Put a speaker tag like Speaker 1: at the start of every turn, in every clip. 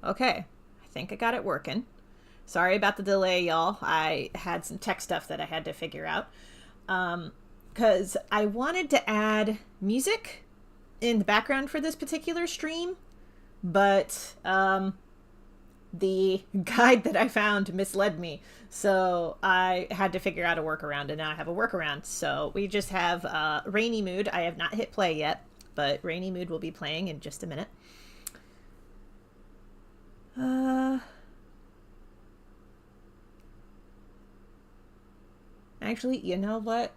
Speaker 1: Okay, I think I got it working. Sorry about the delay, y'all. I had some tech stuff that I had to figure out. Because I wanted to add music in the background for this particular stream, but the guide that I found misled me. So I had to figure out a workaround, and now I have a workaround. So we just have Rainy Mood. I have not hit play yet, but Rainy Mood will be playing in just a minute. Actually, you know what?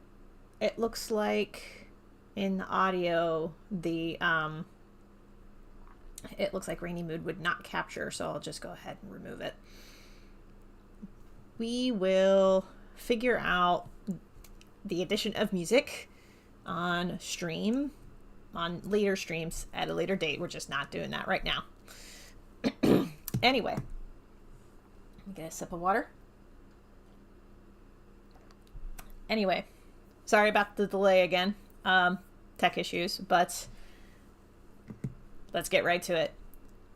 Speaker 1: It looks like in the audio, it looks like Rainy Mood would not capture, so I'll just go ahead and remove it. We will figure out the addition of music on stream, on later streams at a later date. We're just not doing that right now. Anyway, get a sip of water. Anyway, sorry about the delay again. Tech issues, but let's get right to it.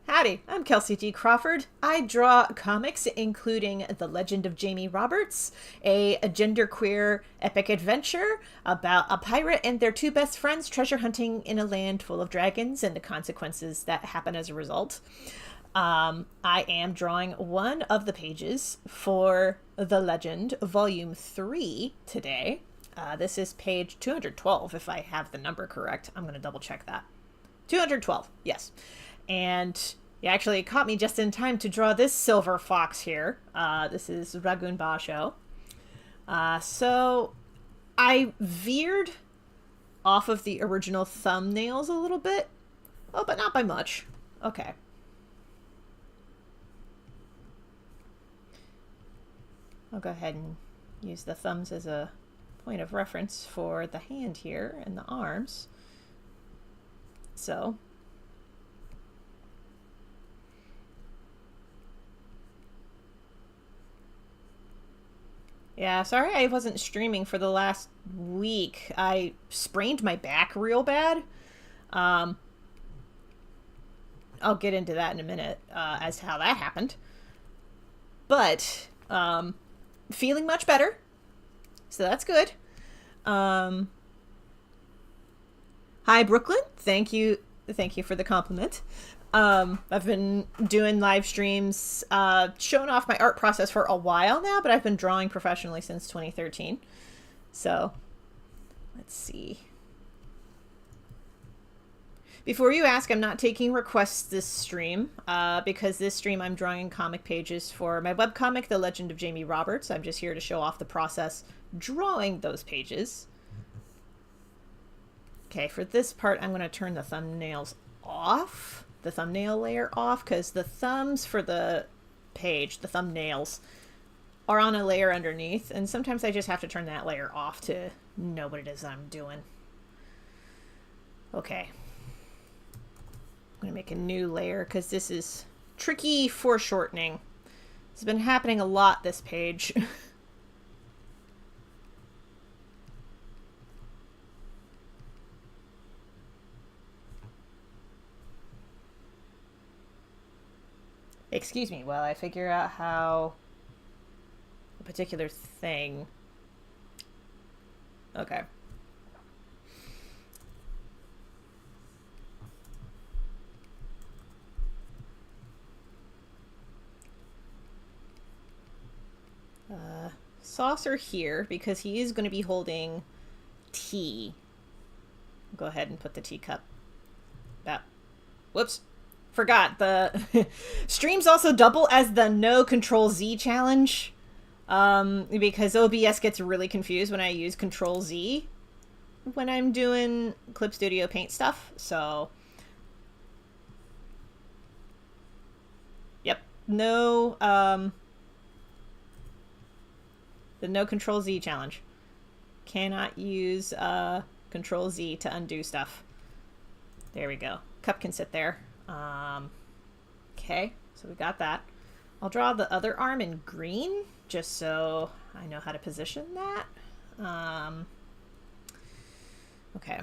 Speaker 1: Howdy, I'm Kelsey G. Crawford. I draw comics including The Legend of Jamie Roberts, a genderqueer epic adventure about a pirate and their two best friends treasure hunting in a land full of dragons and the consequences that happen as a result. I am drawing one of the pages for The Legend, Volume 3 today. This is page 212, if I have the number correct. I'm going to double check that. 212, yes. And it actually caught me just in time to draw this silver fox here. This is Ragun Basho. So I veered off of the original thumbnails a little bit. Oh, but not by much. Okay. I'll go ahead and use the thumbs as a point of reference for the hand here and the arms. So yeah, sorry I wasn't streaming for the last week. I sprained my back real bad. I'll get into that in a minute as to how that happened. But feeling much better, so that's good. Hi Brooklyn, thank you for the compliment. I've been doing live streams, showing off my art process for a while now, but I've been drawing professionally since 2013. So let's see. Before you ask, I'm not taking requests this stream, because this stream I'm drawing comic pages for my webcomic, The Legend of Jamie Roberts. I'm just here to show off the process drawing those pages. Okay, for this part, I'm going to turn the thumbnails off, the thumbnail layer off, because the thumbs for the page, the thumbnails, are on a layer underneath, and sometimes I just have to turn that layer off to know what it is I'm doing. Okay. I'm going to make a new layer because this is tricky foreshortening. It's been happening a lot this page. Excuse me while I figure out how a particular thing. Okay. Saucer here because he is going to be holding tea. Go ahead and put the teacup. Whoops. Forgot. The streams also double as the no Control Z challenge. Because OBS gets really confused when I use Control Z when I'm doing Clip Studio Paint stuff. So, yep. No, the no Control Z challenge. Cannot use Control Z to undo stuff. There we go. Cup can sit there. Okay, so we got that. I'll draw the other arm in green just so I know how to position that. Okay.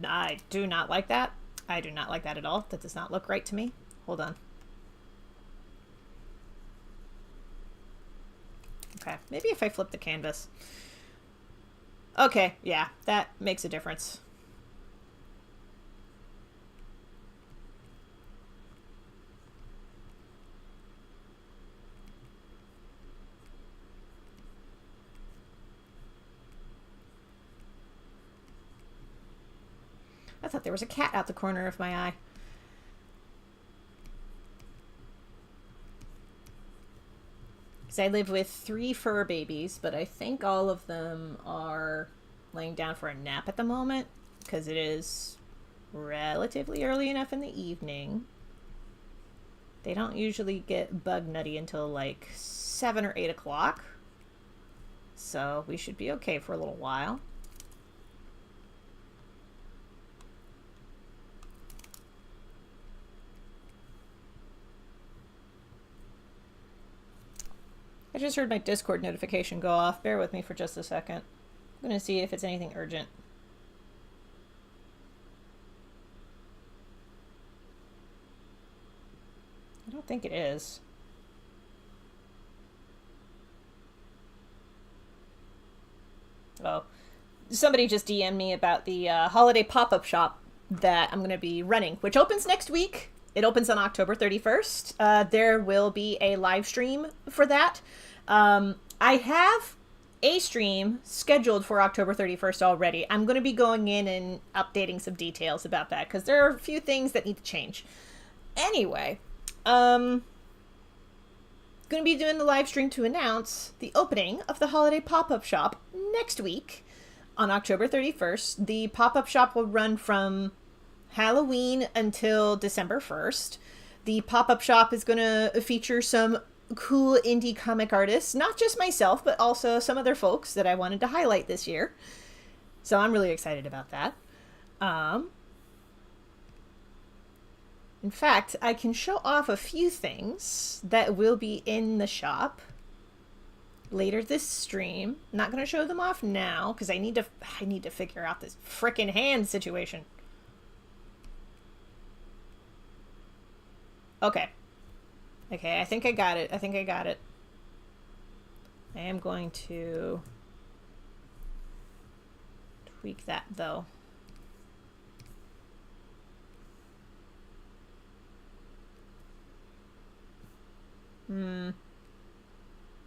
Speaker 1: I do not like that. I do not like that at all. That does not look right to me. Hold on. Okay, maybe if I flip the canvas. Okay, yeah, that makes a difference. I thought there was a cat out the corner of my eye. Because I live with 3 fur babies, but I think all of them are laying down for a nap at the moment, because it is relatively early enough in the evening. They don't usually get bug nutty until like 7 or 8 o'clock. So we should be okay for a little while. I just heard my Discord notification go off. Bear with me for just a second. I'm going to see if it's anything urgent. I don't think it is. Oh, somebody just DM'd me about the holiday pop-up shop that I'm going to be running, which opens next week. It opens on October 31st. There will be a live stream for that. I have a stream scheduled for October 31st already. I'm going to be going in and updating some details about that because there are a few things that need to change. Anyway, going to be doing the live stream to announce the opening of the holiday pop-up shop next week on October 31st. The pop-up shop will run from Halloween until December 1st. The pop-up shop is going to feature some cool indie comic artists, not just myself, but also some other folks that I wanted to highlight this year. So I'm really excited about that. In fact, I can show off a few things that will be in the shop later this stream. I'm not going to show them off now because I need to figure out this frickin' hand situation. Okay. Okay, I think I got it. I am going to tweak that, though.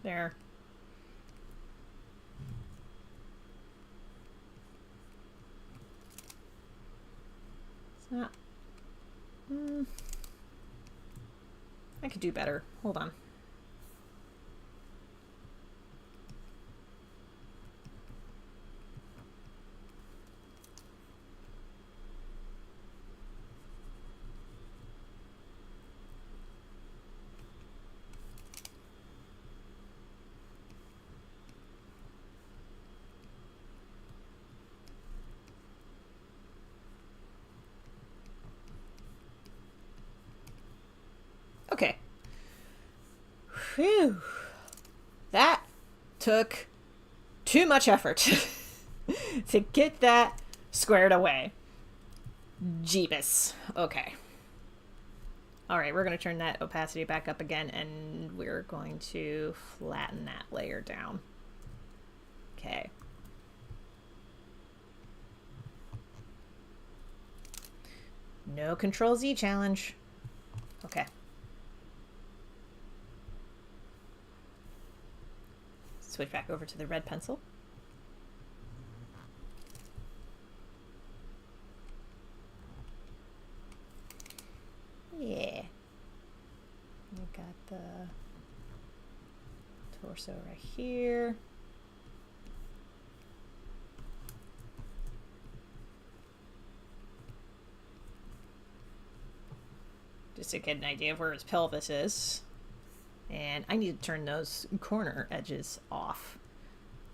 Speaker 1: There. It's not... I could do better. Hold on. Okay. Whew. That took too much effort to get that squared away. Jeebus. Okay. Alright, we're going to turn that opacity back up again, and we're going to flatten that layer down. Okay. No Control-Z challenge. Okay. Switch back over to the red pencil. Yeah. We got the torso right here. Just to get an idea of where his pelvis is. And I need to turn those corner edges off.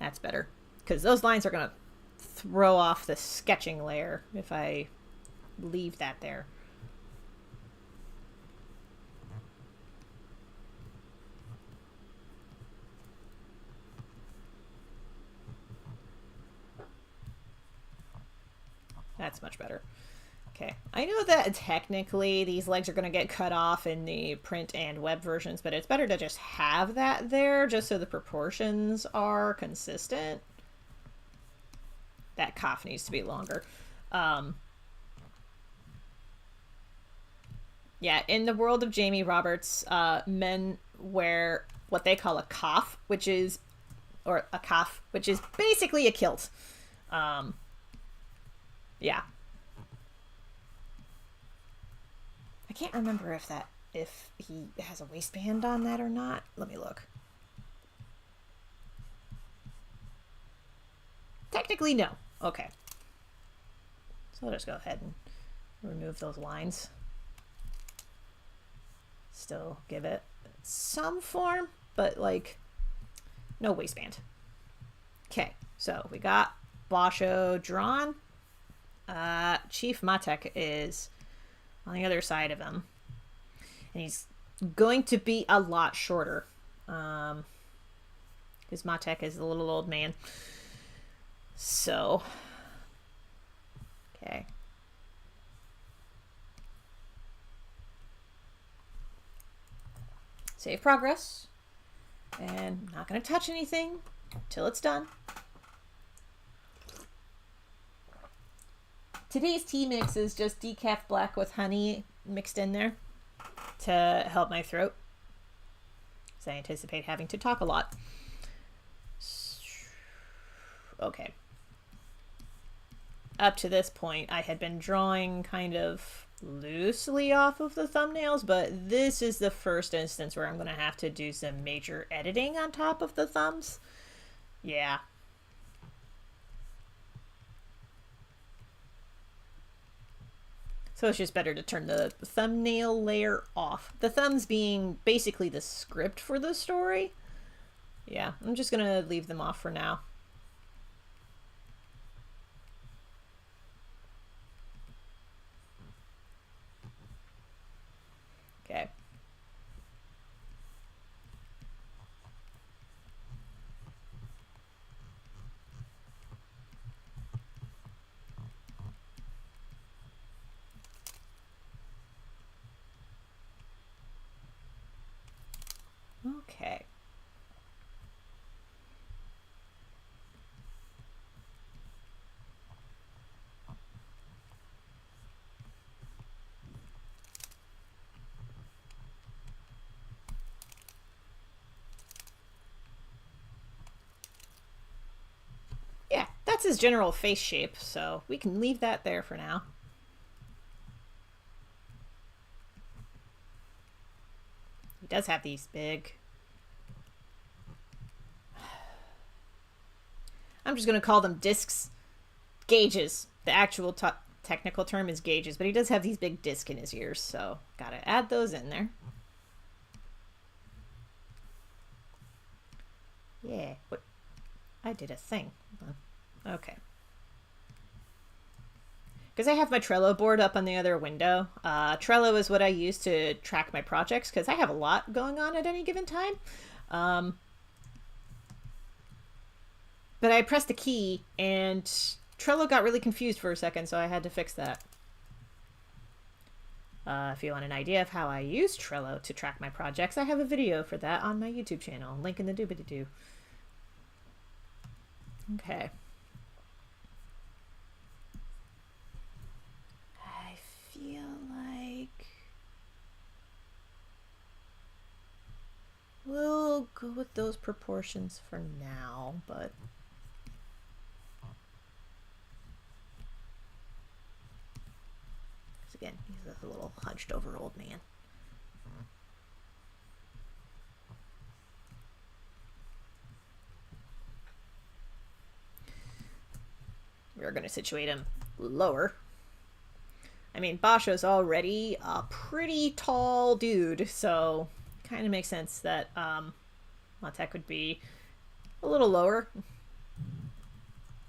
Speaker 1: That's better. Because those lines are going to throw off the sketching layer if I leave that there. That's much better. Okay. I know that technically these legs are going to get cut off in the print and web versions, but it's better to just have that there just so the proportions are consistent. That cough needs to be longer. Yeah, in the world of Jamie Roberts, men wear what they call a coif, which is basically a kilt. Yeah. I can't remember if he has a waistband on that or not. Let me look. Technically, no. Okay. So I'll just go ahead and remove those lines. Still give it some form, but like no waistband. Okay, so we got Basho drawn. Chief Matek is on the other side of him, and he's going to be a lot shorter because Matek is a little old man. So okay. Save progress. And I'm not going to touch anything till it's done. Today's tea mix is just decaf black with honey mixed in there to help my throat, because I anticipate having to talk a lot. Okay. Up to this point, I had been drawing kind of loosely off of the thumbnails, but this is the first instance where I'm going to have to do some major editing on top of the thumbs. Yeah. So it's just better to turn the thumbnail layer off. The thumbs being basically the script for the story. Yeah, I'm just going to leave them off for now. Okay. Okay. Yeah, that's his general face shape, so we can leave that there for now. He does have these big... I'm just going to call them discs. Gauges. The actual technical term is gauges, but he does have these big discs in his ears, so gotta add those in there. Yeah, what? I did a thing. Okay. Because I have my Trello board up on the other window. Trello is what I use to track my projects, because I have a lot going on at any given time. But I pressed a key, and Trello got really confused for a second, so I had to fix that. If you want an idea of how I use Trello to track my projects, I have a video for that on my YouTube channel. Link in the doobity-doo. Okay. I feel like we'll go with those proportions for now, but again, he's a little hunched over old man. We're going to situate him lower. I mean, Basho's already a pretty tall dude, so kind of makes sense that Matek would be a little lower.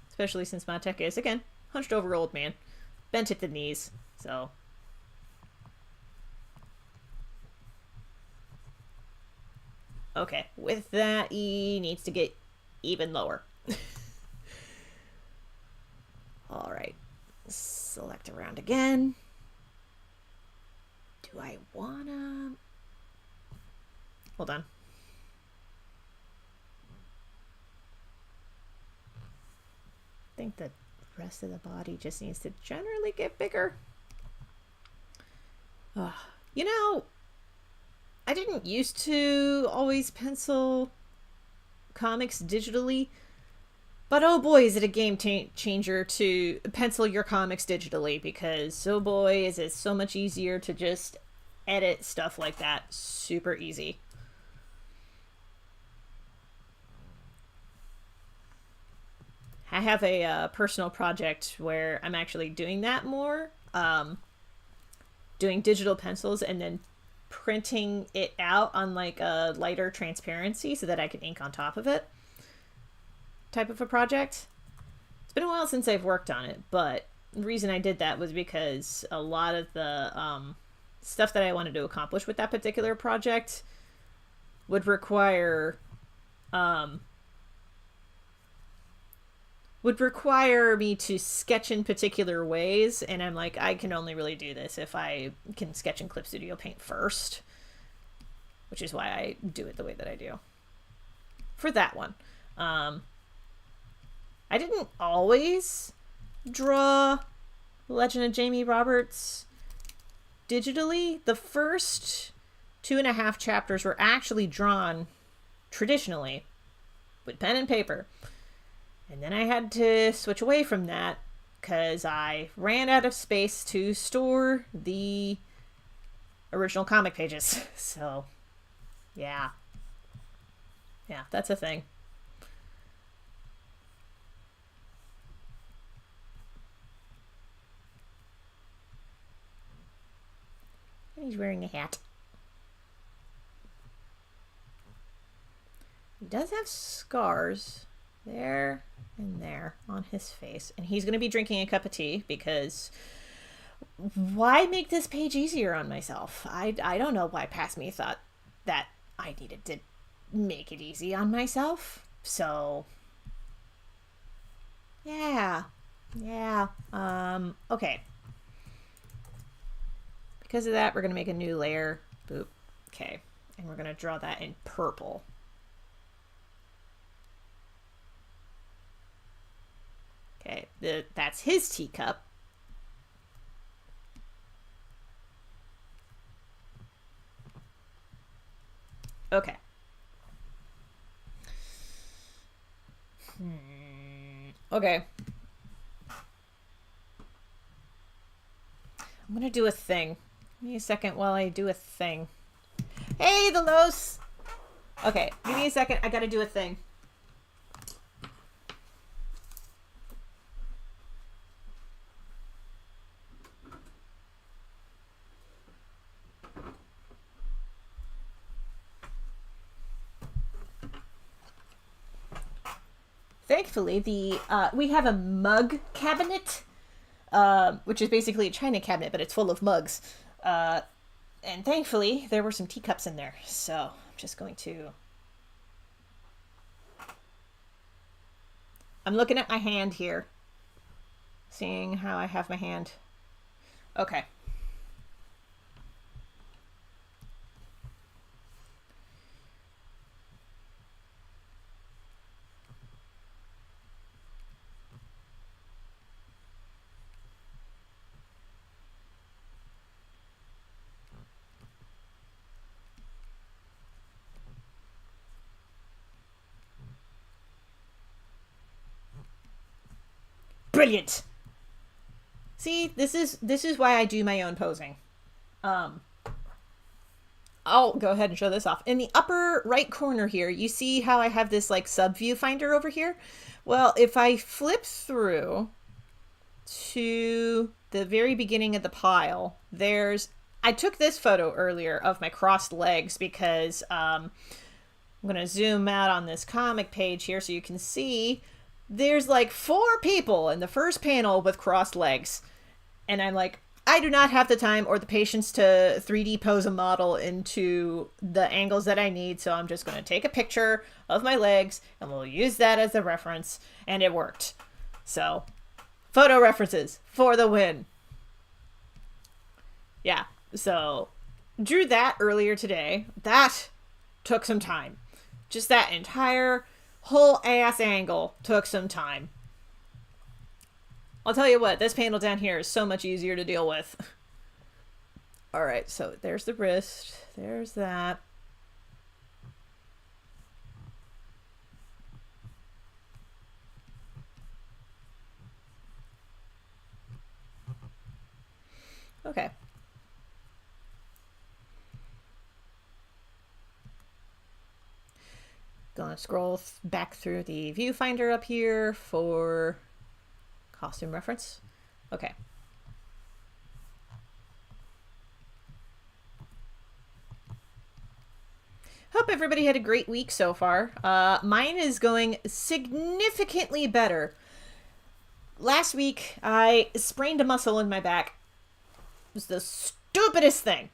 Speaker 1: Especially since Matek is, again, hunched over old man. Bent at the knees, so... Okay, with that, he needs to get even lower. Alright, select around again. Do I wanna... Hold on. I think the rest of the body just needs to generally get bigger. You know, I didn't used to always pencil comics digitally, but oh boy, is it a game changer to pencil your comics digitally, because oh boy, is it so much easier to just edit stuff like that. Super easy. I have a personal project where I'm actually doing that more, doing digital pencils and then printing it out on like a lighter transparency so that I can ink on top of it type of a project. It's been a while since I've worked on it, but the reason I did that was because a lot of the stuff that I wanted to accomplish with that particular project would require me to sketch in particular ways, and I'm like, I can only really do this if I can sketch in Clip Studio Paint first, which is why I do it the way that I do for that one. I didn't always draw Legend of Jamie Roberts digitally. The first 2.5 chapters were actually drawn traditionally with pen and paper. And then I had to switch away from that because I ran out of space to store the original comic pages. So, yeah. Yeah, that's a thing. He's wearing a hat. He does have scars there and there on his face, and he's going to be drinking a cup of tea because why make this page easier on myself? I don't know why past me thought that I needed to make it easy on myself. So yeah, okay. Because of that, we're going to make a new layer. Boop. Okay. And we're going to draw that in purple. Okay. That's his teacup. Okay. Okay. I'm going to do a thing. Give me a second while I do a thing. Hey, the Los! Okay, give me a second. I gotta do a thing. Thankfully, we have a mug cabinet, which is basically a china cabinet, but it's full of mugs. And thankfully, there were some teacups in there. So I'm just going to... I'm looking at my hand here. Seeing how I have my hand. Okay. Brilliant. See, this is why I do my own posing. I'll go ahead and show this off. In the upper right corner here, you see how I have this like sub viewfinder over here? Well, if I flip through to the very beginning of the pile, I took this photo earlier of my crossed legs because I'm going to zoom out on this comic page here so you can see there's like 4 people in the first panel with crossed legs. And I'm like, I do not have the time or the patience to 3D pose a model into the angles that I need. So I'm just going to take a picture of my legs and we'll use that as a reference. And it worked. So Photo references for the win. Yeah, so drew that earlier today. That took some time. Just that entire whole ass angle took some time. I'll tell you what, this panel down here is so much easier to deal with. Alright, so there's the wrist. There's that. Okay. Gonna scroll back through the viewfinder up here for costume reference. Okay. Hope everybody had a great week so far. Mine is going significantly better. Last week, I sprained a muscle in my back. It was the stupidest thing.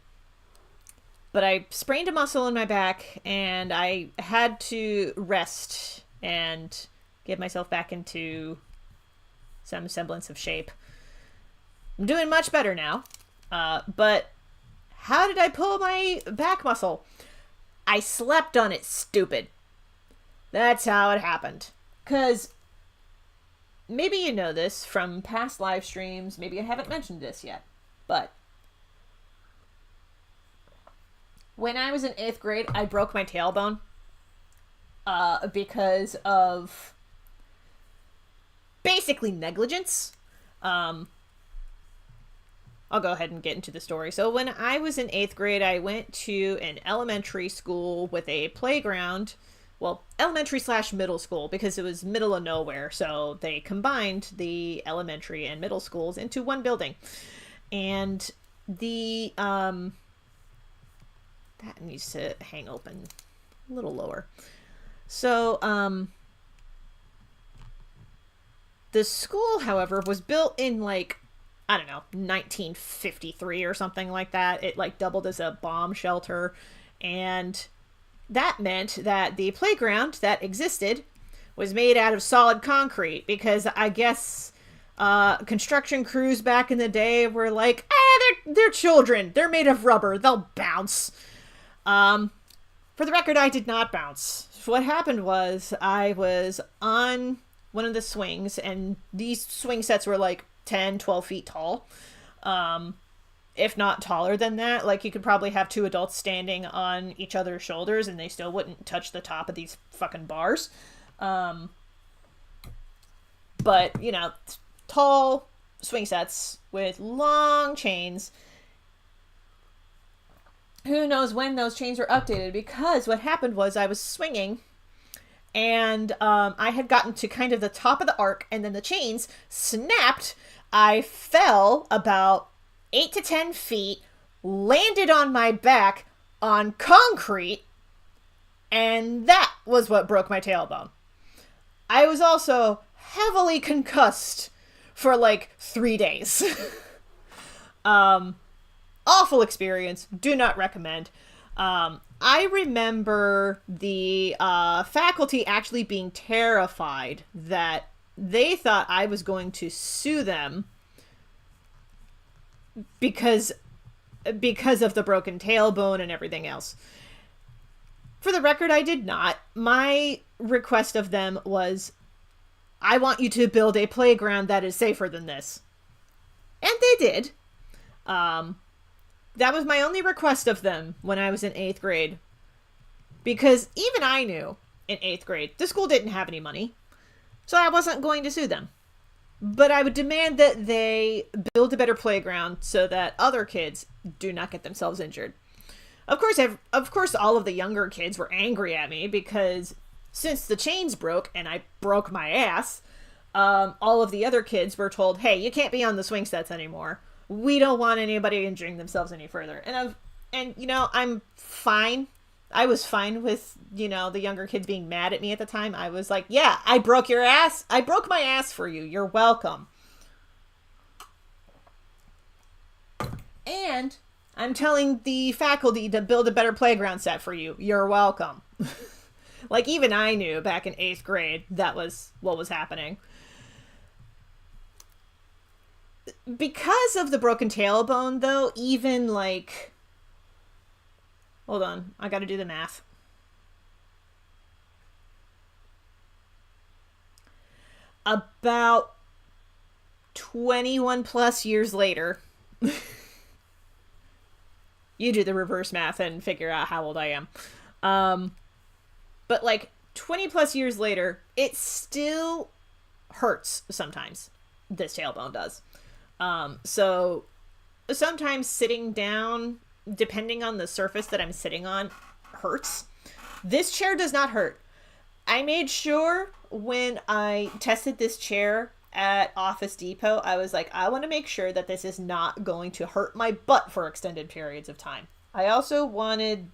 Speaker 1: But I sprained a muscle in my back, and I had to rest and get myself back into some semblance of shape. I'm doing much better now. But how did I pull my back muscle? I slept on it, stupid. That's how it happened. Because maybe you know this from past live streams. Maybe I haven't mentioned this yet. But when I was in 8th grade, I broke my tailbone because of basically negligence. I'll go ahead and get into the story. So when I was in 8th grade, I went to an elementary school with a playground. Well, elementary / middle school, because it was middle of nowhere. So they combined the elementary and middle schools into one building. And the, that needs to hang open a little lower. So, the school, however, was built in, like, I don't know, 1953 or something like that. It, like, doubled as a bomb shelter. And that meant that the playground that existed was made out of solid concrete, because I guess construction crews back in the day were like, they're children. They're made of rubber. They'll bounce. For the record, I did not bounce. What happened was I was on one of the swings, and these swing sets were like 10, 12 feet tall. If not taller than that. Like, you could probably have 2 adults standing on each other's shoulders and they still wouldn't touch the top of these fucking bars. But, you know, tall swing sets with long chains. Who knows when those chains were updated, because what happened was I was swinging and I had gotten to kind of the top of the arc, and then the chains snapped. I fell about 8 to 10 feet, landed on my back on concrete, and that was what broke my tailbone. I was also heavily concussed for like 3 days. Awful experience. Do not recommend. I remember the faculty actually being terrified that they thought I was going to sue them because of the broken tailbone and everything else. For the record, I did not. My request of them was, I want you to build a playground that is safer than this. And they did. That was my only request of them when I was in 8th grade. Because even I knew in 8th grade, the school didn't have any money. So I wasn't going to sue them. But I would demand that they build a better playground so that other kids do not get themselves injured. Of course, all of the younger kids were angry at me because since the chains broke and I broke my ass, all of the other kids were told, hey, you can't be on the swing sets anymore. We don't want anybody injuring themselves any further. And you know, I'm fine. I was fine with, you know, the younger kids being mad at me at the time. I was like, yeah, I broke your ass. I broke my ass for you. You're welcome. And I'm telling the faculty to build a better playground set for you. You're welcome. Like, even I knew back in 8th grade that was what was happening. because of the broken tailbone, though, even, like... Hold on, I gotta do the math. About 21 plus years later... You do the reverse math and figure out how old I am. But, like, 20 plus years later, it still hurts sometimes. This tailbone does. So sometimes sitting down, depending on the surface that I'm sitting on, hurts. This chair does not hurt. I made sure when I tested this chair at Office Depot, I was like, I want to make sure that this is not going to hurt my butt for extended periods of time. I also wanted,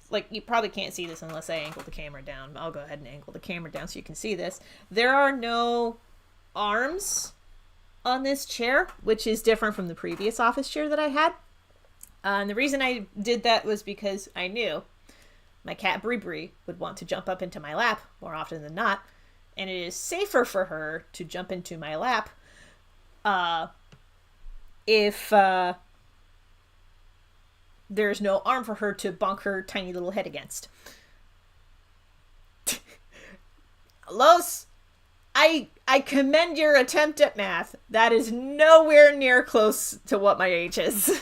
Speaker 1: like, you probably can't see this unless I angle the camera down. I'll go ahead and angle the camera down so you can see this. There are no arms on this chair, which is different from the previous office chair that I had. And the reason I did that was because I knew my cat Brie Brie would want to jump up into my lap more often than not. And it is safer for her to jump into my lap if there's no arm for her to bonk her tiny little head against. Los, I commend your attempt at math. That is nowhere near close to what my age is.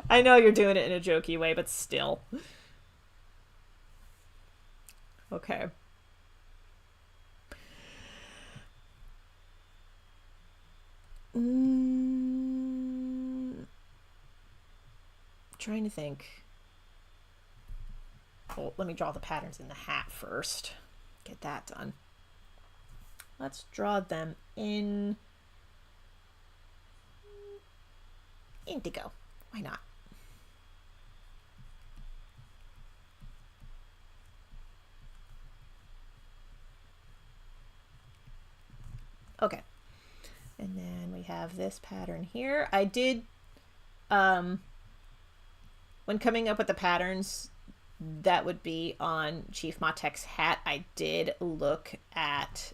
Speaker 1: I know you're doing it in a jokey way, but still. Okay. Trying to think. Well, let me draw the patterns in the hat first. Get that done. Let's draw them in indigo. Why not? Okay. And then we have this pattern here. I did, when coming up with the patterns that would be on Chief Matek's hat, I did look at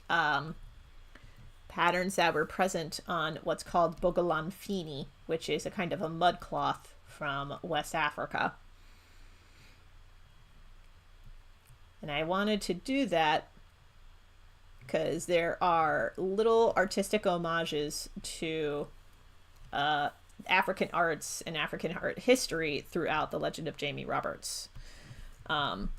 Speaker 1: patterns that were present on what's called Bogolanfini, which is a kind of a mud cloth from West Africa. And I wanted to do that because there are little artistic homages to African arts and African art history throughout the Legend of Jamie Roberts. Now,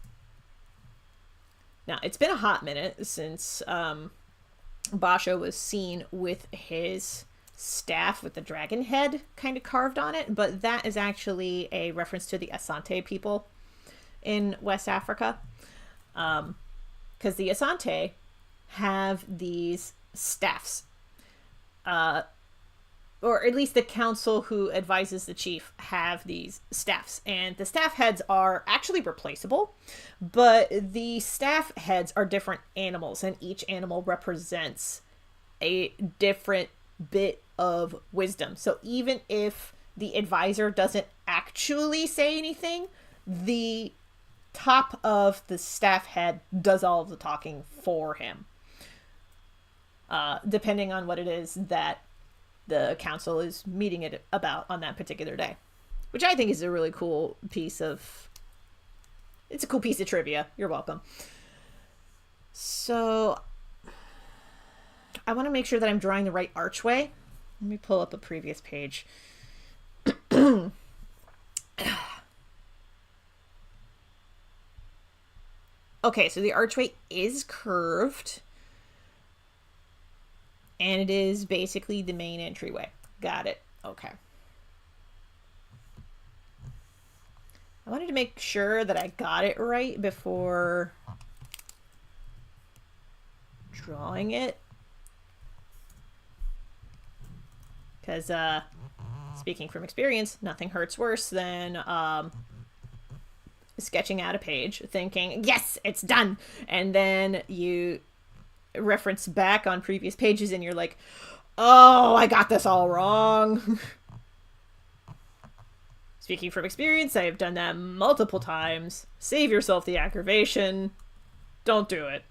Speaker 1: it's been a hot minute since Basho was seen with his staff with the dragon head kind of carved on it, but that is actually a reference to the Asante people in West Africa. Because the Asante have these staffs, or at least the council who advises the chief have these staffs, and the staff heads are actually replaceable, but the staff heads are different animals, and each animal represents a different bit of wisdom. So even if the advisor doesn't actually say anything, the top of the staff head does all of the talking for him. Depending on what it is that the council is meeting it about on that particular day. Which I think is a really cool piece of... It's a cool piece of trivia. You're welcome. So, I want to make sure that I'm drawing the right archway. Let me pull up a previous page. Okay, so the archway is curved. And it is basically the main entryway. Got it. Okay. I wanted to make sure that I got it right before drawing it. Because, speaking from experience, nothing hurts worse than sketching out a page, thinking, yes, it's done! And then you reference back on previous pages and you're like, oh, I got this all wrong. Speaking from experience, I have done that multiple times. Save yourself the aggravation. Don't do it.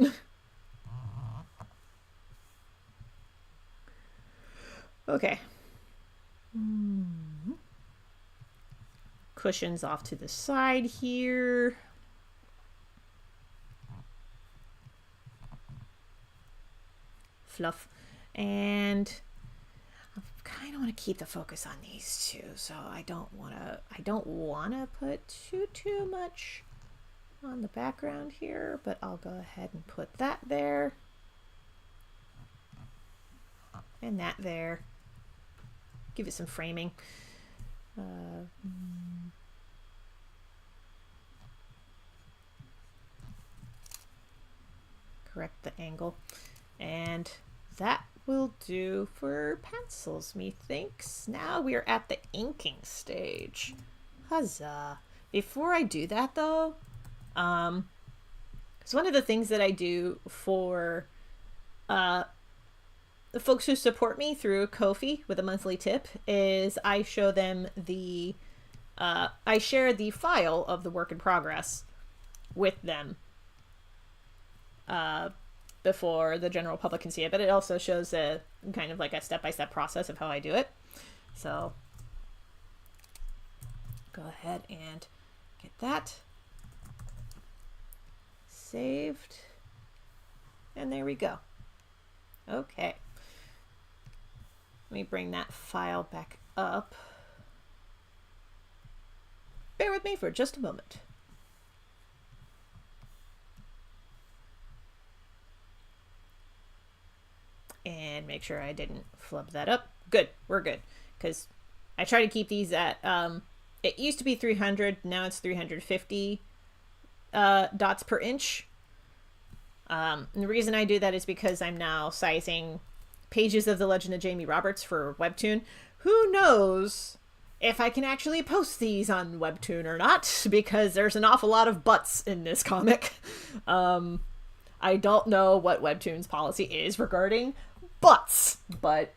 Speaker 1: Okay. Cushions off to the side here. Fluff. And I kind of want to keep the focus on these two, so I don't want to put too much on the background here, but I'll go ahead and put that there. And that there. Give it some framing. Correct the angle. And that will do for pencils, methinks. Now we are at the inking stage. Huzzah. Before I do that, though, it's one of the things that I do for the folks who support me through Ko-fi with a monthly tip is I show them the I share the file of the work in progress with them before the general public can see it, but it also shows a kind of like a step-by-step process of how I do it. So go ahead and get that saved, and there we go. Okay, let me bring that file back up. Bear with me for just a moment. And make sure I didn't flub that up. Good, we're good. Because I try to keep these at, it used to be 300, now it's 350 dots per inch. And the reason I do that is because I'm now sizing pages of The Legend of Jamie Roberts for Webtoon. Who knows if I can actually post these on Webtoon or not, because there's an awful lot of butts in this comic. I don't know what Webtoon's policy is regarding butts, but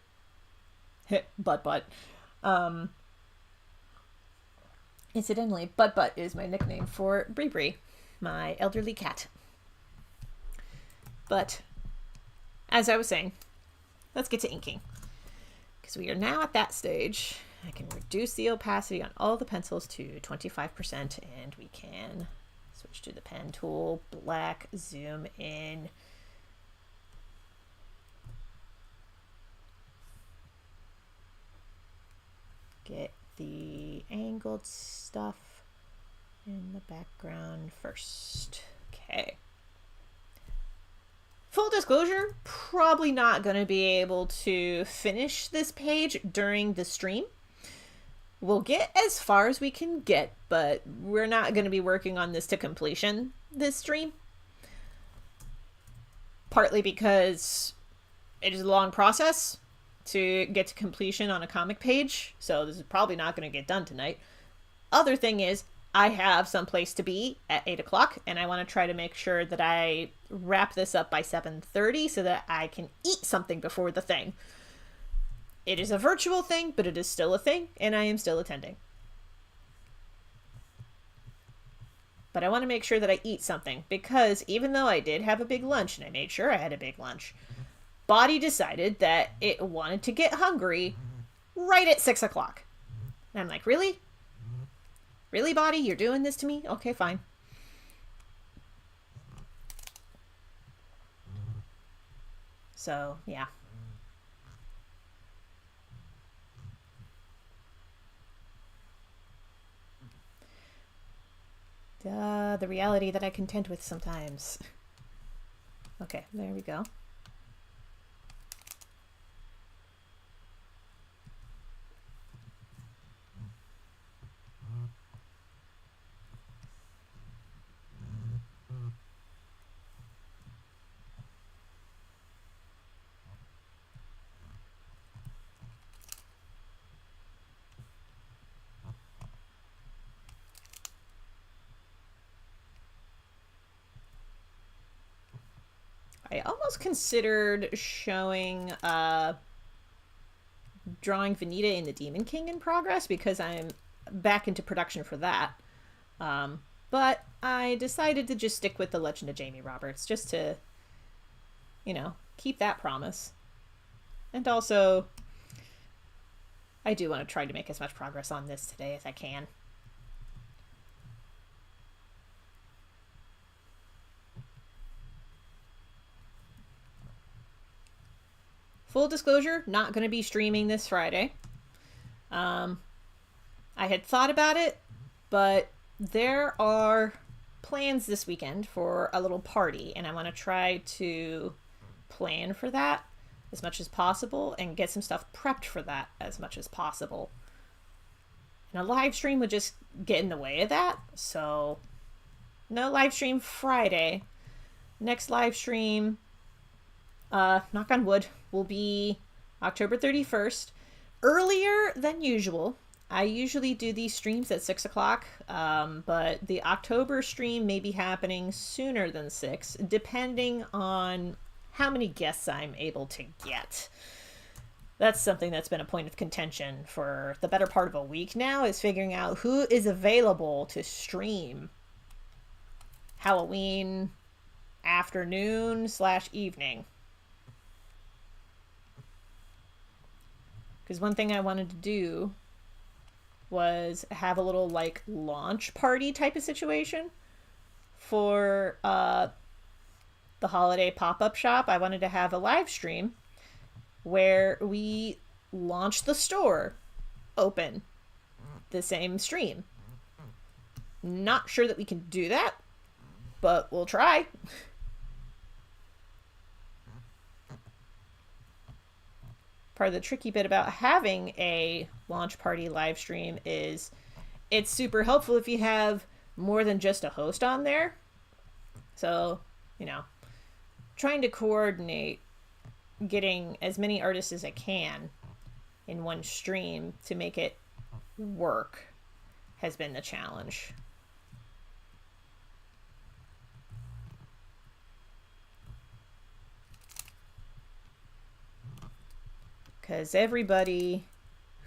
Speaker 1: incidentally, Butt is my nickname for Bree, my elderly cat. But as I was saying, let's get to inking, because we are now at that stage. I can reduce the opacity on all the pencils to 25%, and we can switch to the pen tool, black, zoom in. Get the angled stuff in the background first. Okay. Full disclosure, probably not going to be able to finish this page during the stream. We'll get as far as we can get, but we're not going to be working on this to completion this stream. Partly because it is a long process to get to completion on a comic page, so this is probably not going to get done tonight. Other thing is, I have some place to be at 8 o'clock, and I want to try to make sure that I wrap this up by 7:30 so that I can eat something before the thing. It is a virtual thing, but it is still a thing, and I am still attending. But I want to make sure that I eat something, because even though I did have a big lunch, and I made sure I had a big lunch, body decided that it wanted to get hungry right at 6 o'clock. And I'm like, really? Really, body? You're doing this to me? Okay, fine. So, yeah. The reality that I contend with sometimes. Okay, there we go. I almost considered showing drawing Vanita in the Demon King in progress, because I'm back into production for that. But I decided to just stick with The Legend of Jamie Roberts, just to, you know, keep that promise. And also, I do want to try to make as much progress on this today as I can. Full disclosure, not going to be streaming this Friday. I had thought about it, but there are plans this weekend for a little party, and I want to try to plan for that as much as possible and get some stuff prepped for that as much as possible. And a live stream would just get in the way of that, so no live stream Friday. Next live stream, knock on wood, will be October 31st. Earlier than usual. I usually do these streams at 6 o'clock, but the October stream may be happening sooner than 6, depending on how many guests I'm able to get. That's something that's been a point of contention for the better part of a week now, is figuring out who is available to stream Halloween afternoon/evening. Because one thing I wanted to do was have a little like launch party type of situation for the holiday pop-up shop. I wanted to have a live stream where we launch the store open the same stream. Not sure that we can do that, but we'll try. Part of the tricky bit about having a launch party live stream is it's super helpful if you have more than just a host on there. So, you know, trying to coordinate getting as many artists as I can in one stream to make it work has been the challenge. Because everybody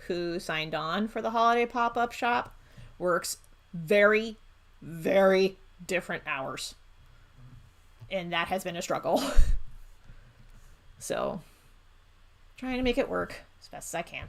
Speaker 1: who signed on for the holiday pop-up shop works very, very different hours. And that has been a struggle. So, trying to make it work as best as I can.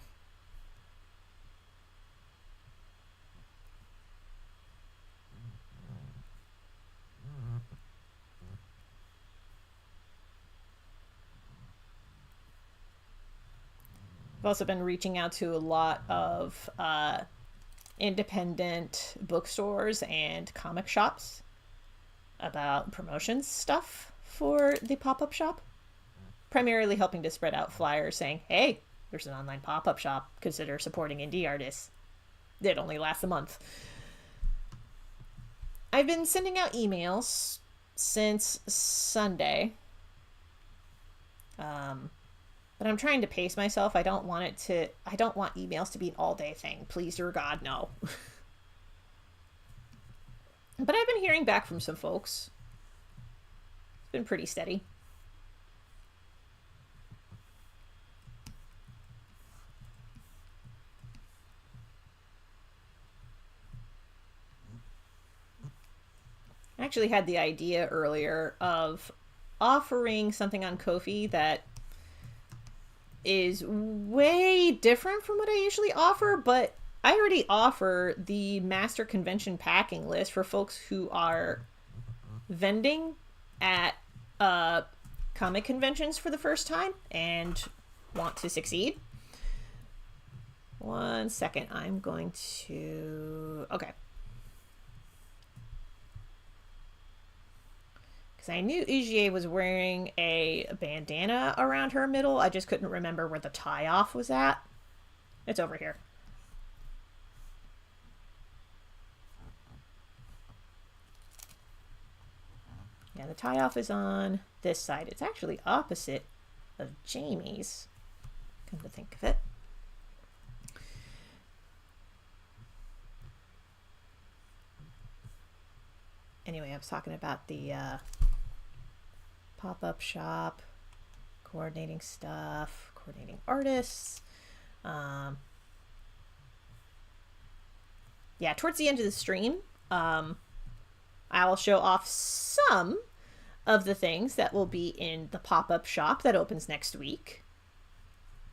Speaker 1: I've also been reaching out to a lot of independent bookstores and comic shops about promotions stuff for the pop-up shop. Primarily helping to spread out flyers saying, hey, there's an online pop-up shop. Consider supporting indie artists. It only lasts a month. I've been sending out emails since Sunday. But I'm trying to pace myself. I don't want emails to be an all-day thing. Please, dear God, no. But I've been hearing back from some folks. It's been pretty steady. I actually had the idea earlier of offering something on Ko-fi that is way different from what I usually offer, but I already offer the master convention packing list for folks who are vending at comic conventions for the first time and want to succeed. One second, I'm going to... Okay. Because I knew Ujier was wearing a bandana around her middle. I just couldn't remember where the tie-off was at. It's over here. Yeah, the tie-off is on this side. It's actually opposite of Jamie's, come to think of it. Anyway, I was talking about the pop-up shop, coordinating stuff, coordinating artists. Yeah, towards the end of the stream, I'll show off some of the things that will be in the pop-up shop that opens next week.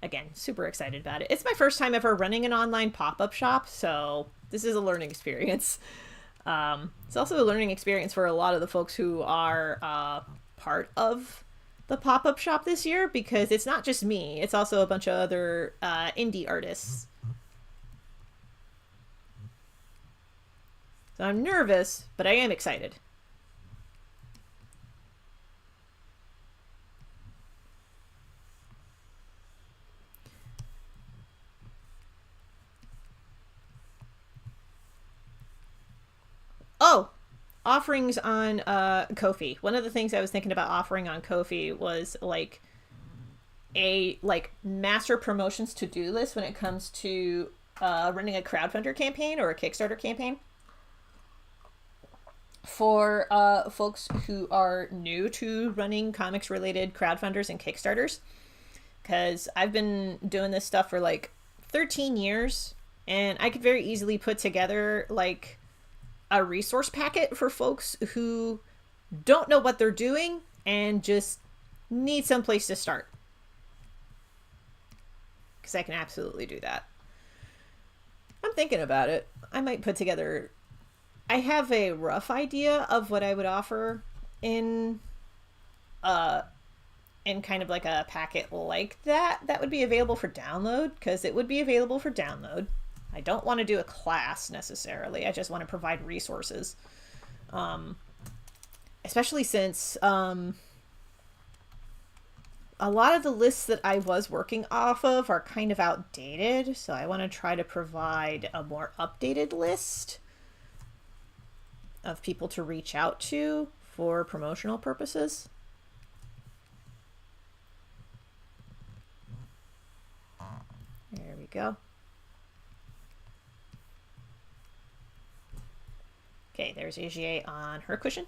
Speaker 1: again, super excited about it. It's my first time ever running an online pop-up shop, so this is a learning experience. It's also a learning experience for a lot of the folks who are part of the pop-up shop this year, because it's not just me, it's also a bunch of other indie artists. So I'm nervous, but I am excited. Oh, offerings on Ko-fi. One of the things I was thinking about offering on Ko-fi was like a master promotions to-do list when it comes to running a crowdfunder campaign or a Kickstarter campaign for folks who are new to running comics related crowdfunders and Kickstarters, because I've been doing this stuff for like 13 years and I could very easily put together like a resource packet for folks who don't know what they're doing and just need some place to start. Because I can absolutely do that. I'm thinking about it. I might put together... I have a rough idea of what I would offer in kind of like a packet like that would be available for download, because it would be available for download. I don't want to do a class necessarily. I just want to provide resources. Especially since a lot of the lists that I was working off of are kind of outdated. So I want to try to provide a more updated list of people to reach out to for promotional purposes. There we go. Okay, there's AGA on her cushion.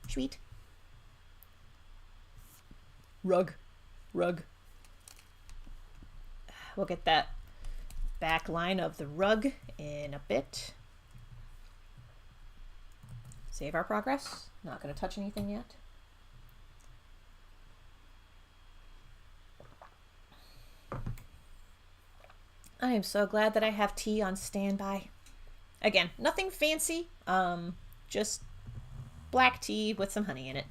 Speaker 1: Sweet. Rug. We'll get that back line of the rug in a bit. Save our progress. Not going to touch anything yet. I am so glad that I have tea on standby. Again, nothing fancy, just black tea with some honey in it.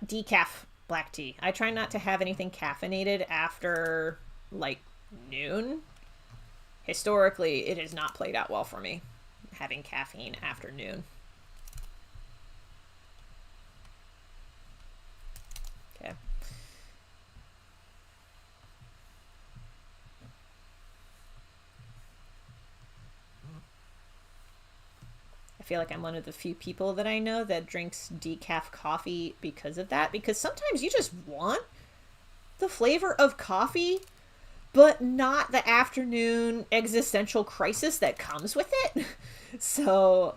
Speaker 1: Decaf black tea. I try not to have anything caffeinated after, like, noon. Historically, it has not played out well for me, having caffeine after noon. Okay. I feel like I'm one of the few people that I know that drinks decaf coffee because of that. Because sometimes you just want the flavor of coffee, but not the afternoon existential crisis that comes with it. So,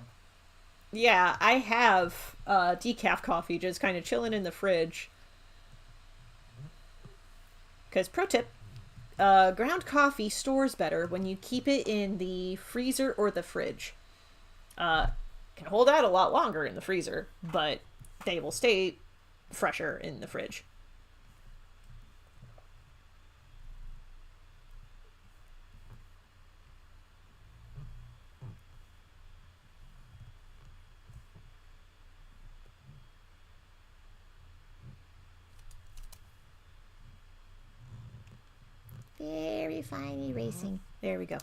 Speaker 1: yeah, I have decaf coffee just kind of chilling in the fridge. Because, pro tip, ground coffee stores better when you keep it in the freezer or the fridge. Can hold out a lot longer in the freezer, but they will stay fresher in the fridge. Very fine erasing. There we go.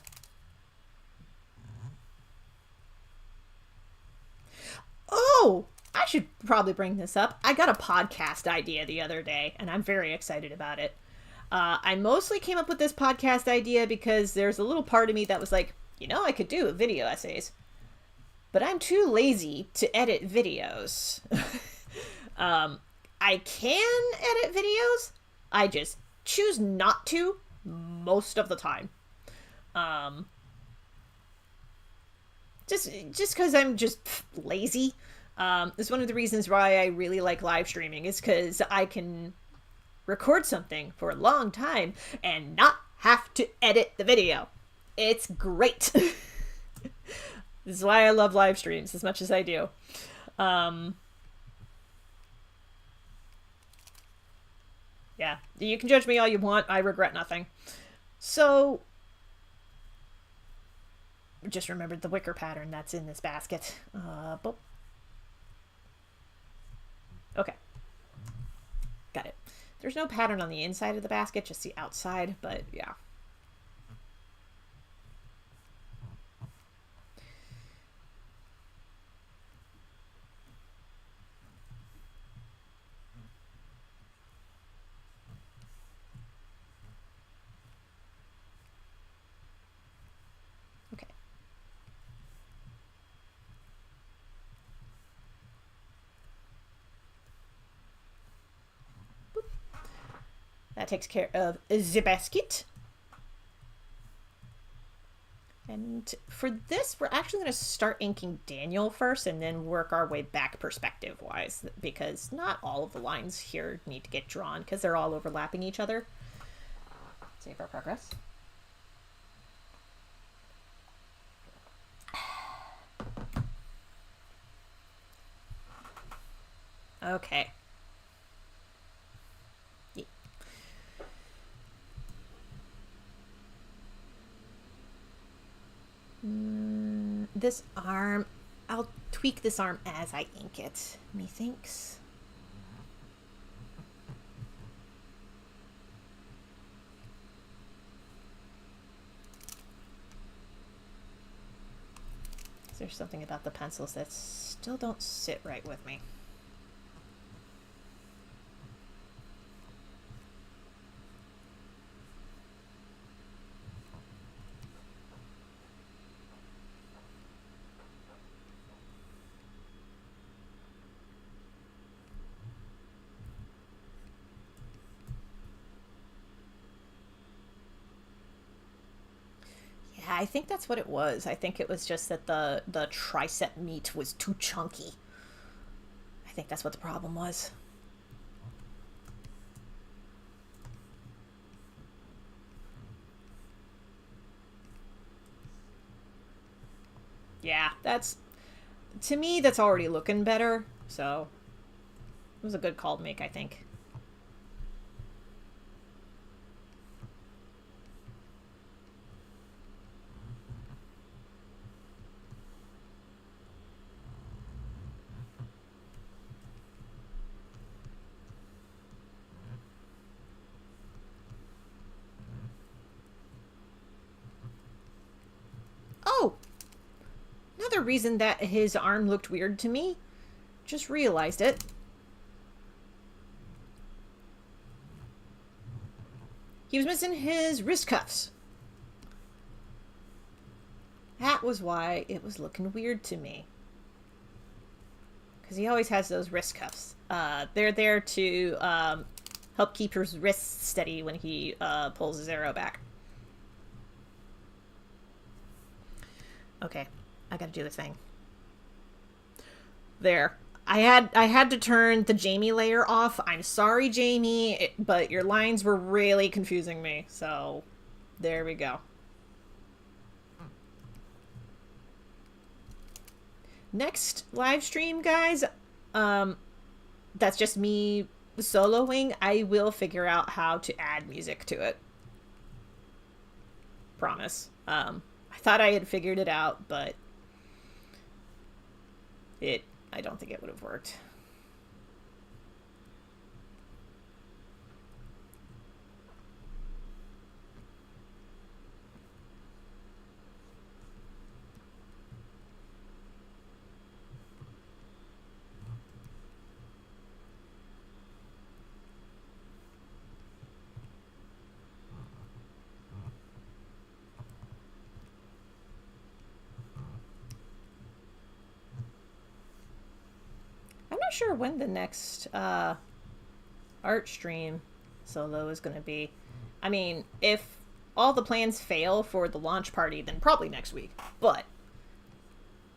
Speaker 1: Oh, I should probably bring this up. I got a podcast idea the other day, and I'm very excited about it. I mostly came up with this podcast idea because there's a little part of me that was like, you know, I could do video essays, but I'm too lazy to edit videos. I can edit videos. I just choose not to most of the time. Just because I'm just lazy. It's one of the reasons why I really like live streaming, is because I can record something for a long time and not have to edit the video. It's great. This is why I love live streams as much as I do. Yeah, you can judge me all you want. I regret nothing. So, just remembered the wicker pattern that's in this basket. Okay, got it. There's no pattern on the inside of the basket, just the outside, but yeah. Okay. Boop. That takes care of the basket. And for this, we're actually going to start inking Daniel first and then work our way back perspective-wise, because not all of the lines here need to get drawn because they're all overlapping each other. Save our progress. Okay. Yeah. This arm, I'll tweak this arm as I ink it, methinks. There's something about the pencils that still don't sit right with me. I think that's what it was. I think it was just that the tricep meat was too chunky. I think that's what the problem was. Yeah, that's... To me, that's already looking better, so... It was a good call to make, I think. Oh! Another reason that his arm looked weird to me. Just realized it. He was missing his wrist cuffs. That was why it was looking weird to me. Because he always has those wrist cuffs. They're there to help keep his wrists steady when he pulls his arrow back. Okay, I gotta do the thing. There. I had to turn the Jamie layer off. I'm sorry, Jamie, but your lines were really confusing me. So, there we go. Next live stream, guys, that's just me soloing. I will figure out how to add music to it. Promise. I thought I had figured it out, but I don't think it would have worked. I'm not sure when the next art stream solo is going to be. I mean, if all the plans fail for the launch party, then probably next week. But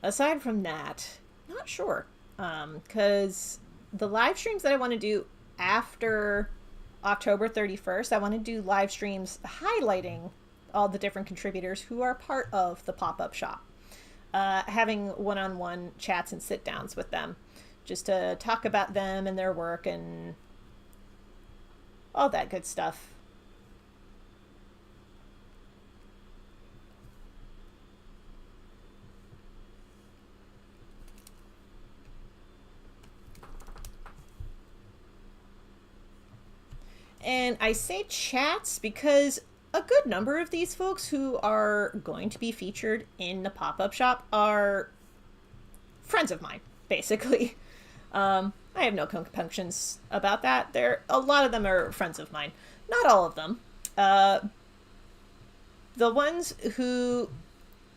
Speaker 1: aside from that, not sure. Because the live streams that I want to do after October 31st, I want to do live streams highlighting all the different contributors who are part of the pop-up shop. Having one-on-one chats and sit-downs with them, just to talk about them and their work and all that good stuff. And I say chats because a good number of these folks who are going to be featured in the pop-up shop are friends of mine, basically. I have no compunctions about that. A lot of them are friends of mine. Not all of them. The ones who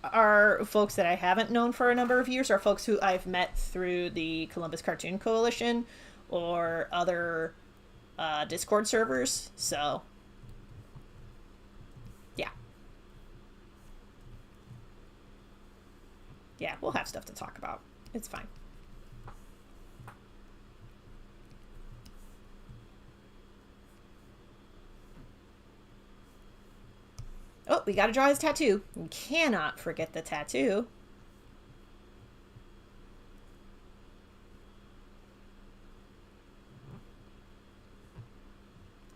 Speaker 1: are folks that I haven't known for a number of years are folks who I've met through the Columbus Cartoon Coalition or other Discord servers. So, yeah. Yeah, we'll have stuff to talk about. It's fine. Oh, we gotta draw his tattoo. We cannot forget the tattoo.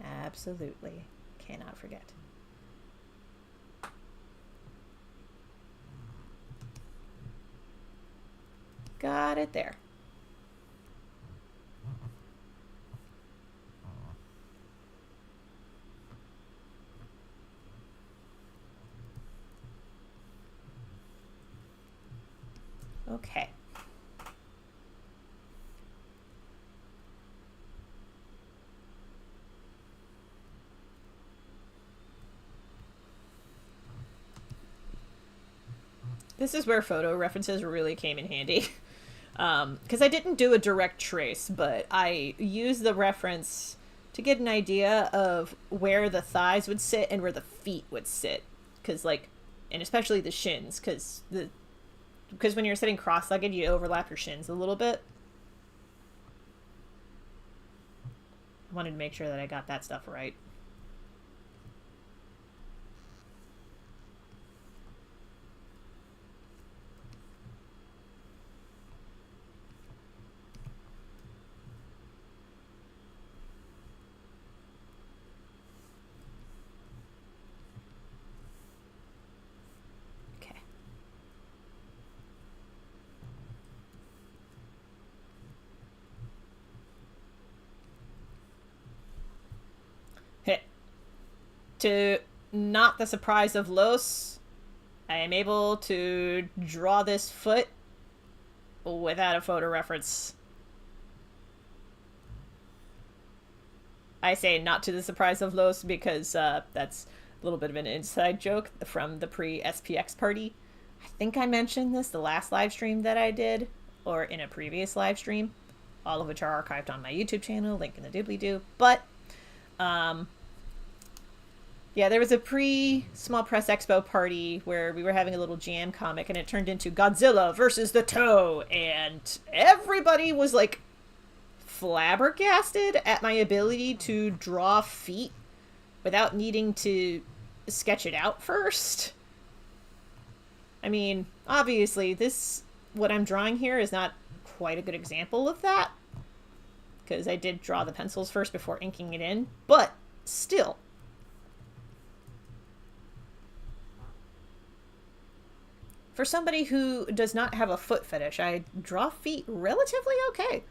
Speaker 1: Absolutely. Cannot forget. Got it there. Okay. This is where photo references really came in handy. Because I didn't do a direct trace, but I used the reference to get an idea of where the thighs would sit and where the feet would sit. Because, like, and especially the shins, because when you're sitting cross-legged, you overlap your shins a little bit. I wanted to make sure that I got that stuff right. To not the surprise of Los, I am able to draw this foot without a photo reference. I say not to the surprise of Los because that's a little bit of an inside joke from the pre-SPX party. I think I mentioned this the last live stream that I did, or in a previous live stream, all of which are archived on my YouTube channel, link in the doobly-doo. But, yeah, there was a pre-Small Press Expo party where we were having a little jam comic, and it turned into Godzilla versus the Toe, and everybody was, like, flabbergasted at my ability to draw feet without needing to sketch it out first. I mean, obviously, what I'm drawing here is not quite a good example of that, because I did draw the pencils first before inking it in, but still. For somebody who does not have a foot fetish, I draw feet relatively okay.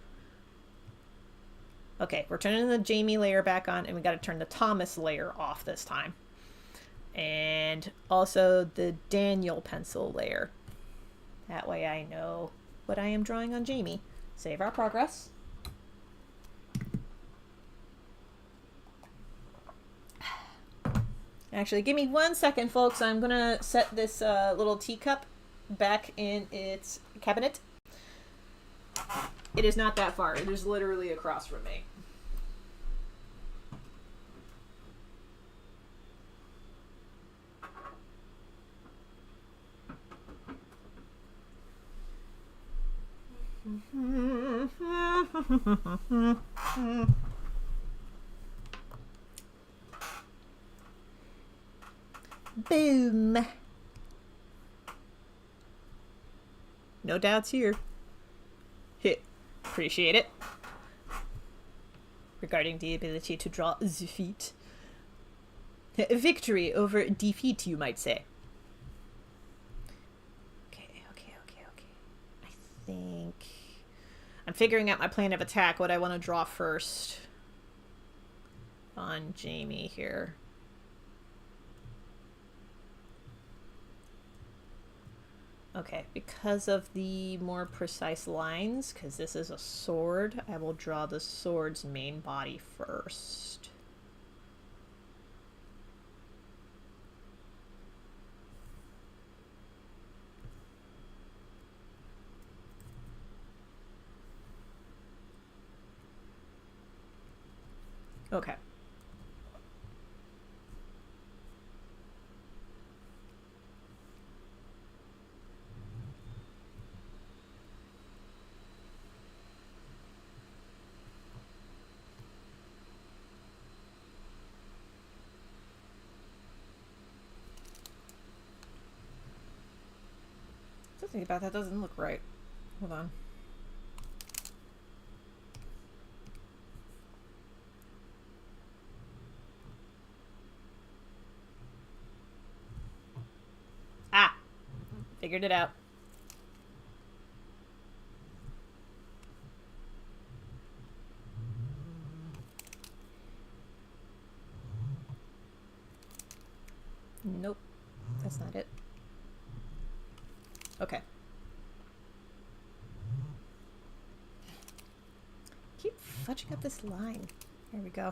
Speaker 1: Okay, we're turning the Jamie layer back on, and we gotta turn the Thomas layer off this time. And also the Daniel pencil layer. That way I know what I am drawing on Jamie. Save our progress. Actually, give me 1 second, folks. I'm gonna set this little teacup back in its cabinet. It is not that far. It is literally across from me. Boom. No doubts here. Hit. Appreciate it. regarding the ability to draw the feet. Victory over defeat, you might say. Okay. I think I'm figuring out my plan of attack, what I want to draw first on Jamie here. Okay, because of the more precise lines, because this is a sword, I will draw the sword's main body first. Okay. Something about that doesn't look right. Hold on. Ah! Figured it out. Nope. That's not it. Okay. Keep fudging up this line. There we go.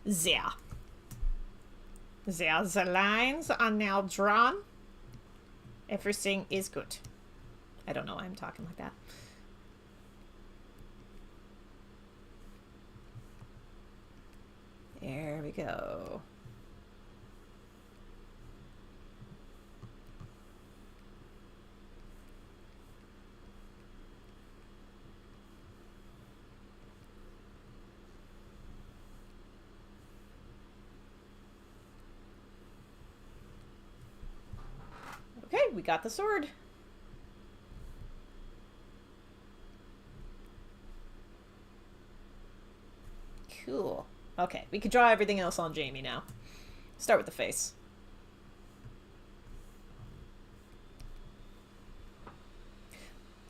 Speaker 1: There. There, the lines are now drawn. Everything is good. I don't know why I'm talking like that. There we go. Okay, we got the sword. Cool. Okay, we can draw everything else on Jamie now. Start with the face.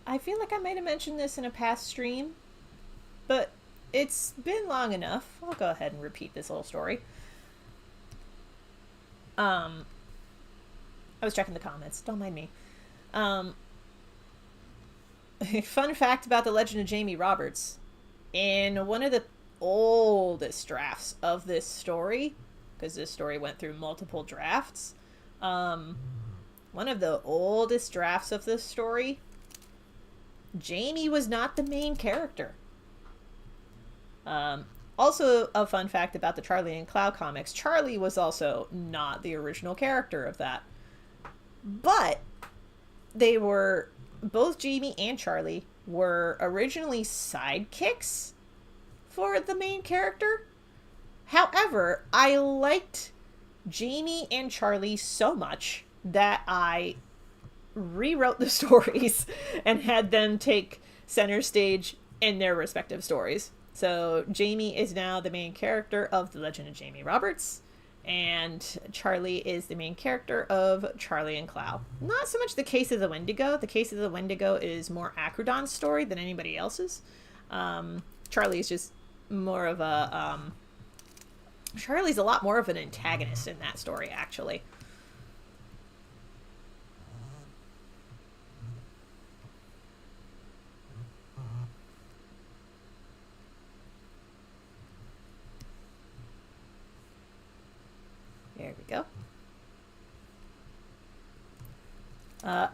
Speaker 1: I feel like I might have mentioned this in a past stream, but it's been long enough. I'll go ahead and repeat this whole story. I was checking the comments. Don't mind me. Fun fact about the Legend of Jamie Roberts. In one of the oldest drafts of this story, because this story went through multiple drafts, one of the oldest drafts of this story, Jamie was not the main character. Also, a fun fact about the Charlie and Clow comics, Charlie was also not the original character of that. But they were, both Jamie and Charlie were originally sidekicks for the main character. However, I liked Jamie and Charlie so much that I rewrote the stories and had them take center stage in their respective stories. So Jamie is now the main character of The Legend of Jamie Roberts, and Charlie is the main character of Charlie and Clow. Not so much The Case of the Wendigo. The Case of the Wendigo is more Acrodon's story than anybody else's. Charlie is just more of a Charlie's a lot more of an antagonist in that story, actually. There we go.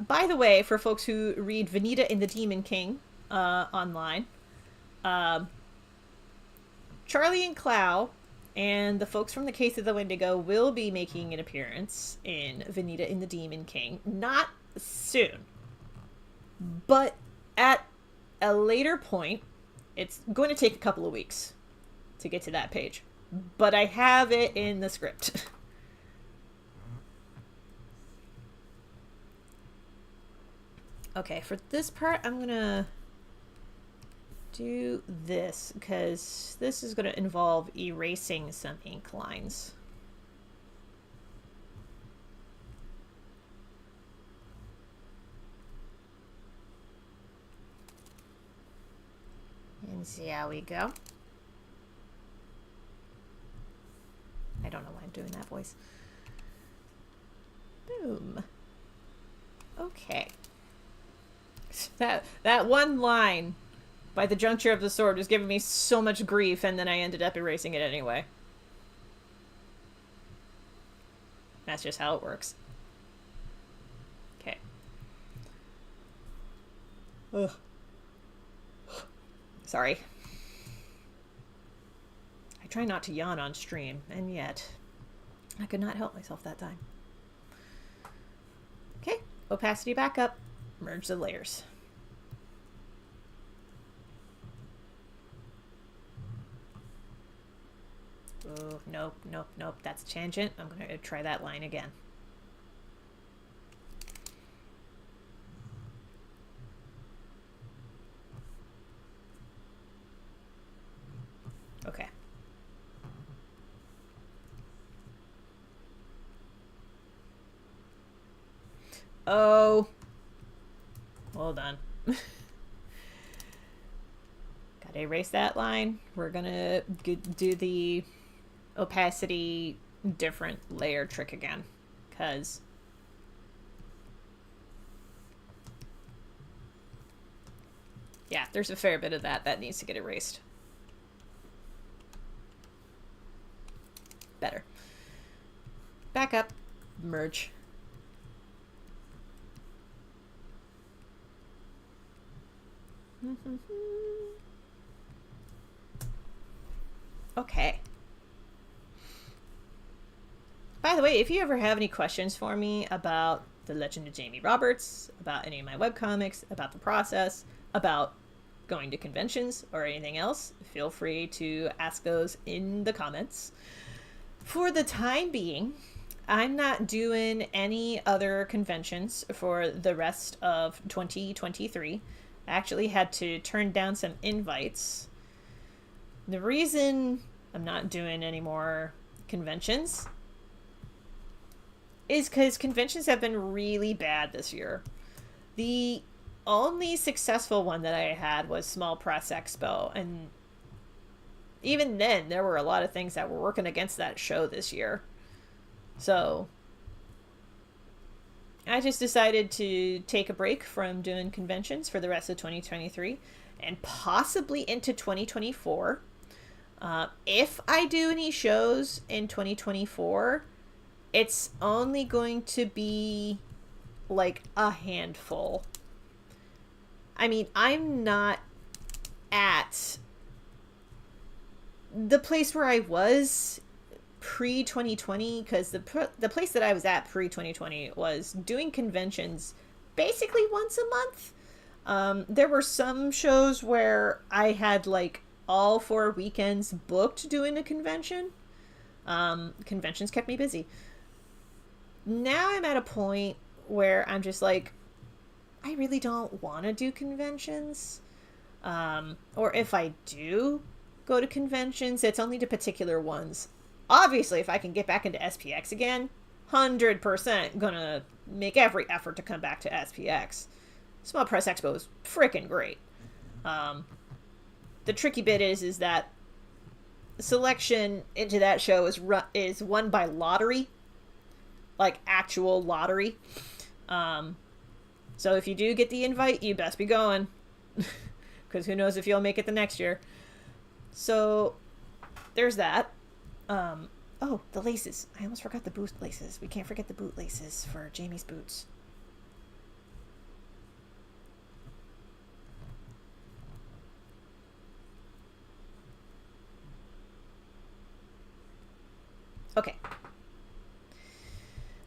Speaker 1: By the way, for folks who read Vanita and the Demon King online, Charlie and Clow and the folks from The Case of the Wendigo will be making an appearance in Vanita and the Demon King. Not soon, but at a later point. It's going to take a couple of weeks to get to that page, but I have it in the script. Okay, for this part, I'm gonna do this because this is gonna involve erasing some ink lines. And see how we go. I don't know why I'm doing that voice. Boom. Okay. That one line by the juncture of the sword was giving me so much grief, and then I ended up erasing it anyway. That's just how it works. Okay. Ugh. Sorry. I try not to yawn on stream, and yet I could not help myself that time. Okay, opacity back up. Merge the layers. Oh, nope, nope, nope. That's tangent. I'm going to try that line again. Okay. Oh. Hold on. Gotta erase that line. We're gonna do the opacity different layer trick again. Because yeah, there's a fair bit of that needs to get erased. Better. Back up. Merge. Okay. By the way, if you ever have any questions for me about The Legend of Jamie Roberts, about any of my webcomics, about the process, about going to conventions, or anything else, feel free to ask those in the comments. For the time being, I'm not doing any other conventions for the rest of 2023. I actually had to turn down some invites. The reason I'm not doing any more conventions is because conventions have been really bad this year. The only successful one that I had was Small Press Expo, and even then there were a lot of things that were working against that show this year. So I just decided to take a break from doing conventions for the rest of 2023 and possibly into 2024. If I do any shows in 2024, it's only going to be like a handful. I mean, I'm not at the place where I was pre-2020, because the place that I was at pre-2020 was doing conventions basically once a month. There were some shows where I had like all 4 weekends booked doing a convention. Conventions kept me busy. Now I'm at a point where I'm just like, I really don't want to do conventions. Or if I do go to conventions, it's only to particular ones. Obviously, if I can get back into SPX again, 100% gonna make every effort to come back to SPX. Small Press Expo is freaking great. The tricky bit is that selection into that show is won by lottery, like actual lottery. So if you do get the invite, you best be going, because who knows if you'll make it the next year. So there's that. Oh, the laces. I almost forgot the boot laces. We can't forget the boot laces for Jamie's boots. Okay.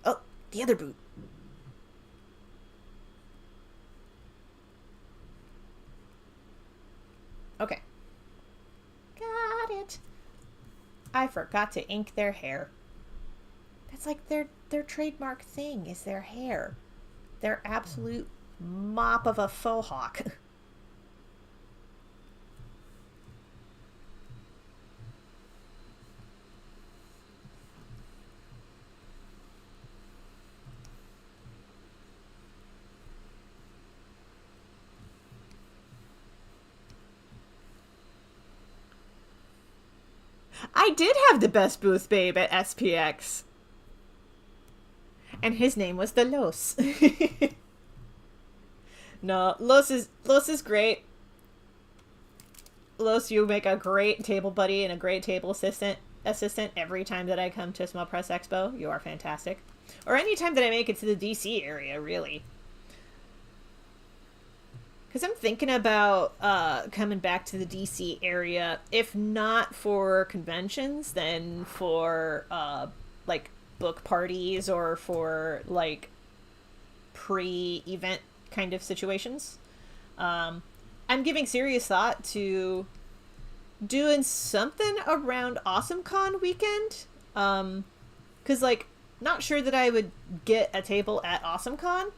Speaker 1: Oh, the other boot. Okay. Got it. I forgot to ink their hair. That's like their trademark thing is their hair. Their absolute mop of a faux hawk. I did have the best booth babe at SPX. And his name was the Los. No, Los is great. Los, you make a great table buddy and a great table assistant every time that I come to Small Press Expo. You are fantastic. Or anytime that I make it to the DC area, really. Because I'm thinking about coming back to the DC area, if not for conventions, then for like book parties or for like pre-event kind of situations. I'm giving serious thought to doing something around AwesomeCon weekend. Because like, not sure that I would get a table at AwesomeCon.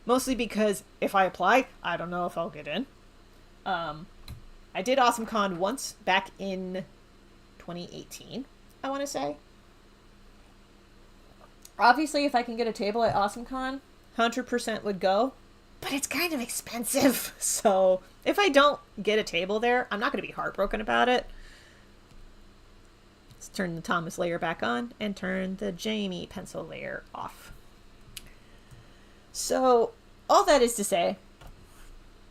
Speaker 1: Mostly because if I apply, I don't know if I'll get in. I did AwesomeCon once back in 2018, I want to say. Obviously, if I can get a table at AwesomeCon, 100% would go. But it's kind of expensive. So if I don't get a table there, I'm not going to be heartbroken about it. Let's turn the Thomas layer back on and turn the Jamie pencil layer off. So, all that is to say,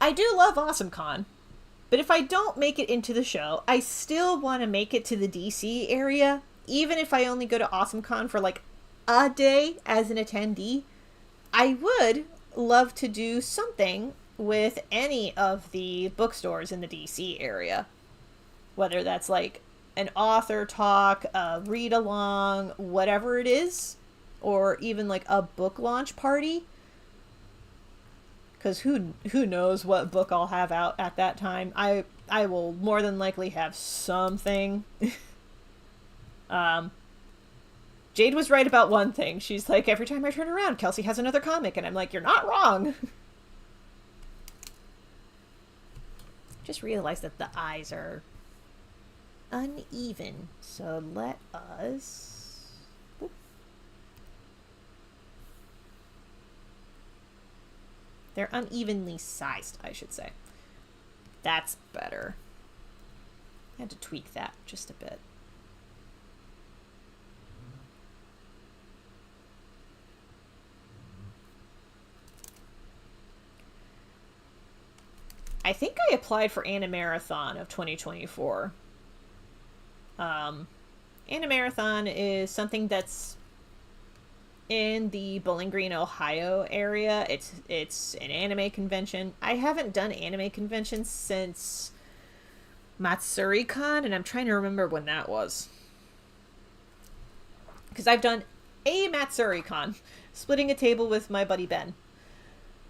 Speaker 1: I do love AwesomeCon, but if I don't make it into the show, I still want to make it to the DC area, even if I only go to AwesomeCon for like a day as an attendee. I would love to do something with any of the bookstores in the DC area, whether that's like an author talk, a read along, whatever it is, or even like a book launch party. Because who knows what book I'll have out at that time. I will more than likely have something. Jade was right about one thing. She's like, every time I turn around, Kelsey has another comic. And I'm like, you're not wrong. Just realized that the eyes are uneven. So let us... Oop. They're unevenly sized, I should say. That's better. I had to tweak that just a bit. I think I applied for Animarathon of 2024. Animarathon is something that's in the Bowling Green, Ohio area. It's an anime convention. I haven't done anime conventions since MatsuriCon, and I'm trying to remember when that was. Because I've done a MatsuriCon, splitting a table with my buddy Ben.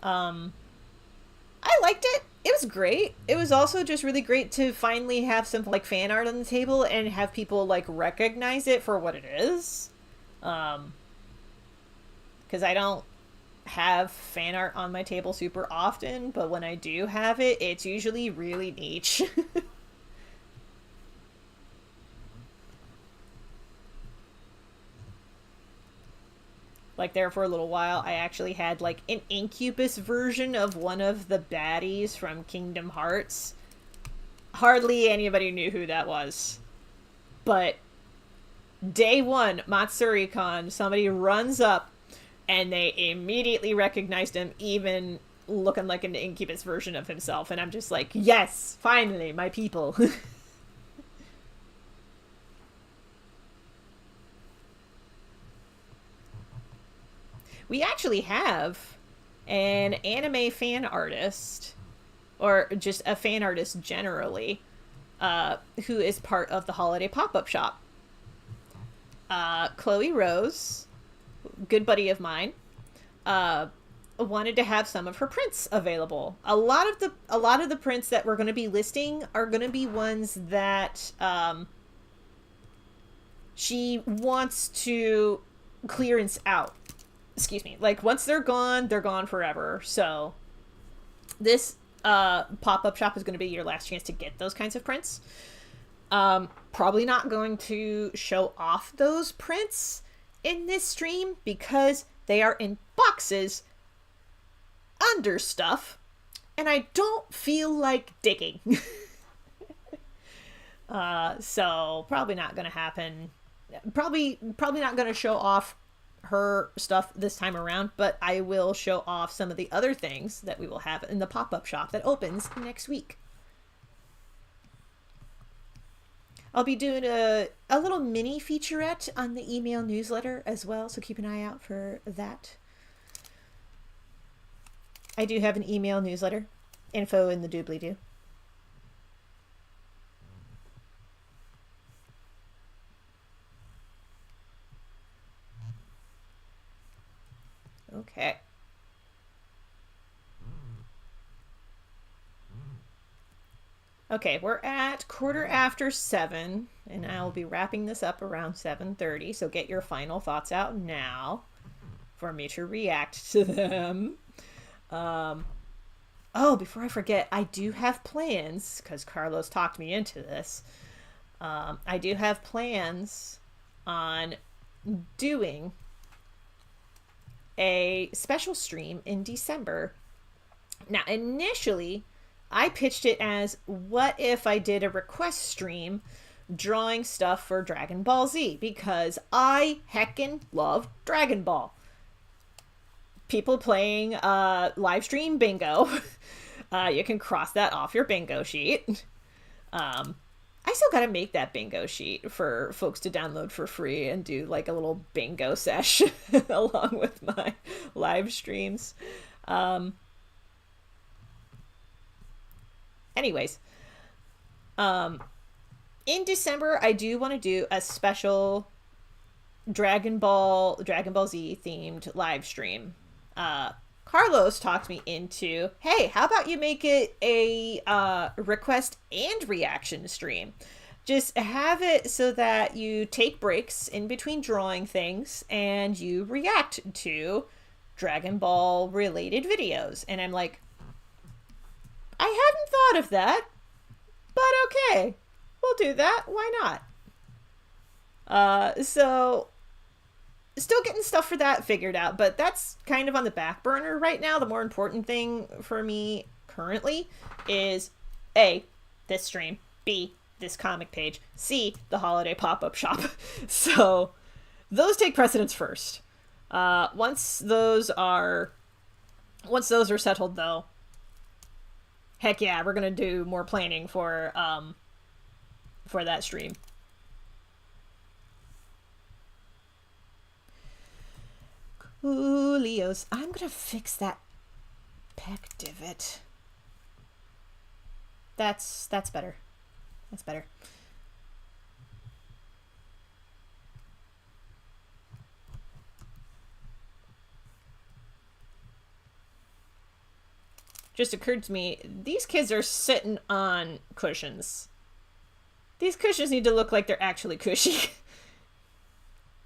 Speaker 1: I liked it. It was great. It was also just really great to finally have some like fan art on the table and have people like recognize it for what it is. Because I don't have fan art on my table super often, but when I do have it, it's usually really niche. Like, there for a little while, I actually had, like, an Incubus version of one of the baddies from Kingdom Hearts. Hardly anybody knew who that was. But day one, MatsuriCon, somebody runs up, and they immediately recognized him, even looking like an Incubus version of himself. And I'm just like, yes, finally, my people. We actually have an anime fan artist, or just a fan artist generally, who is part of the holiday pop-up shop. Chloe Rose, good buddy of mine, wanted to have some of her prints available. A lot of the prints that we're going to be listing are going to be ones that she wants to clearance out. excuse me, like once they're gone forever. So this pop-up shop is going to be your last chance to get those kinds of prints. Probably not going to show off those prints in this stream because they are in boxes under stuff, and I don't feel like digging. So probably not going to happen. Probably not going to show off her stuff this time around, but I will show off some of the other things that we will have in the pop-up shop that opens next week. I'll be doing a little mini featurette on the email newsletter as well, so keep an eye out for that. I do have an email newsletter, info in the doobly-doo. Okay. Okay, we're at 7:15, and I'll be wrapping this up around 7:30, so get your final thoughts out now for me to react to them. Oh, before I forget, I do have plans, because Carlos talked me into this. I do have plans on doing a special stream in December. Now, initially, I pitched it as, what if I did a request stream drawing stuff for Dragon Ball Z? Because I heckin' love Dragon Ball. People playing live stream bingo. You can cross that off your bingo sheet. I still gotta make that bingo sheet for folks to download for free and do like a little bingo sesh along with my live streams. Anyways, in December, I do want to do a special Dragon Ball Z themed live stream. Carlos talked me into, hey, how about you make it a request and reaction stream? Just have it so that you take breaks in between drawing things and you react to Dragon Ball related videos. And I'm like, I hadn't thought of that, but okay, we'll do that. Why not? So still getting stuff for that figured out, but that's kind of on the back burner right now. The more important thing for me currently is A, this stream, B, this comic page, C, the holiday pop-up shop. So those take precedence first. Once those are settled though, heck yeah, we're gonna do more planning for that stream. Coolios. I'm gonna fix that peck divot. That's better. That's better. Just occurred to me, these kids are sitting on cushions. These cushions need to look like they're actually cushy.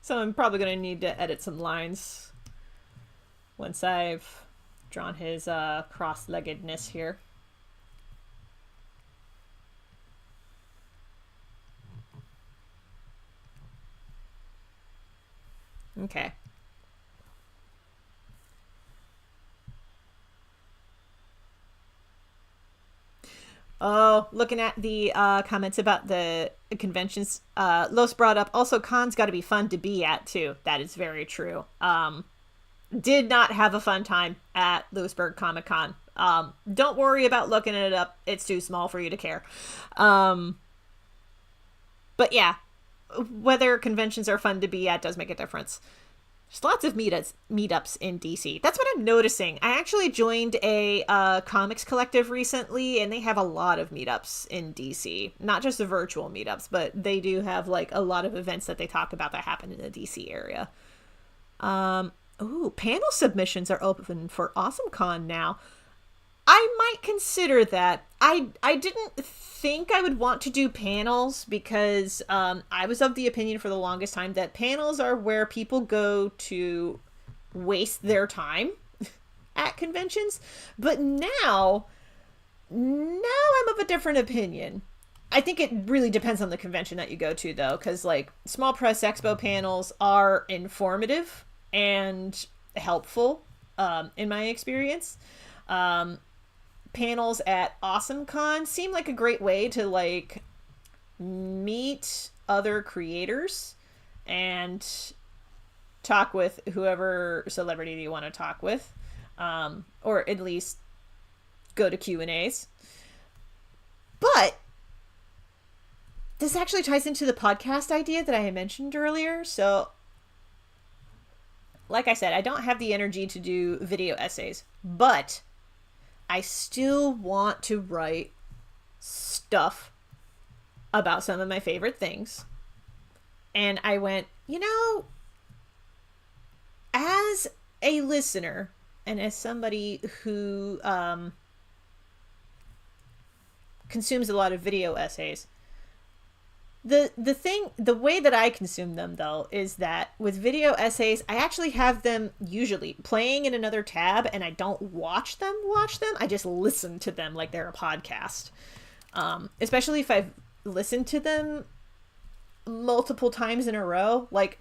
Speaker 1: So I'm probably going to need to edit some lines once I've drawn his cross-leggedness here. Okay. Oh, looking at the comments about the conventions, Los brought up, also cons got to be fun to be at too. That is very true. Did not have a fun time at Lewisburg Comic Con. Don't worry about looking it up. It's too small for you to care. But yeah, whether conventions are fun to be at does make a difference. There's lots of meetups in DC. That's what I'm noticing. I actually joined a comics collective recently, and they have a lot of meetups in DC. Not just the virtual meetups, but they do have like a lot of events that they talk about that happen in the DC area. Ooh, panel submissions are open for AwesomeCon now. I might consider that. I didn't think I would want to do panels because I was of the opinion for the longest time that panels are where people go to waste their time at conventions. But now I'm of a different opinion. I think it really depends on the convention that you go to, though, because like small press expo panels are informative and helpful, in my experience. Panels at AwesomeCon seem like a great way to like meet other creators and talk with whoever celebrity you want to talk with, or at least go to Q&As. But this actually ties into the podcast idea that I had mentioned earlier. So, like I said, I don't have the energy to do video essays, but I still want to write stuff about some of my favorite things. And I went, as a listener and as somebody who consumes a lot of video essays, the way that I consume them, though, is that with video essays, I actually have them usually playing in another tab, and I don't watch them. I just listen to them like they're a podcast. Especially if I've listened to them multiple times in a row. Like,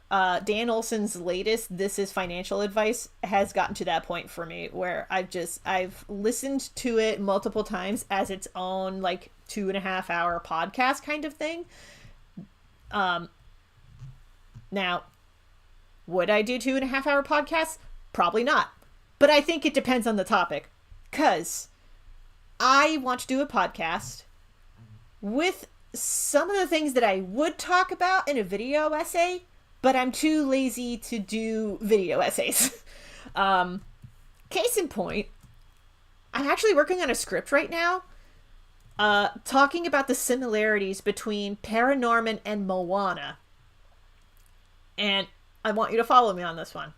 Speaker 1: Dan Olson's latest This Is Financial Advice has gotten to that point for me where I've listened to it multiple times as its own like 2.5 hour podcast kind of thing. Now, would I do 2.5 hour podcasts? Probably not. But I think it depends on the topic, because I want to do a podcast with some of the things that I would talk about in a video essay, but I'm too lazy to do video essays. Case in point, I'm actually working on a script right now, talking about the similarities between Paranorman and Moana. And I want you to follow me on this one.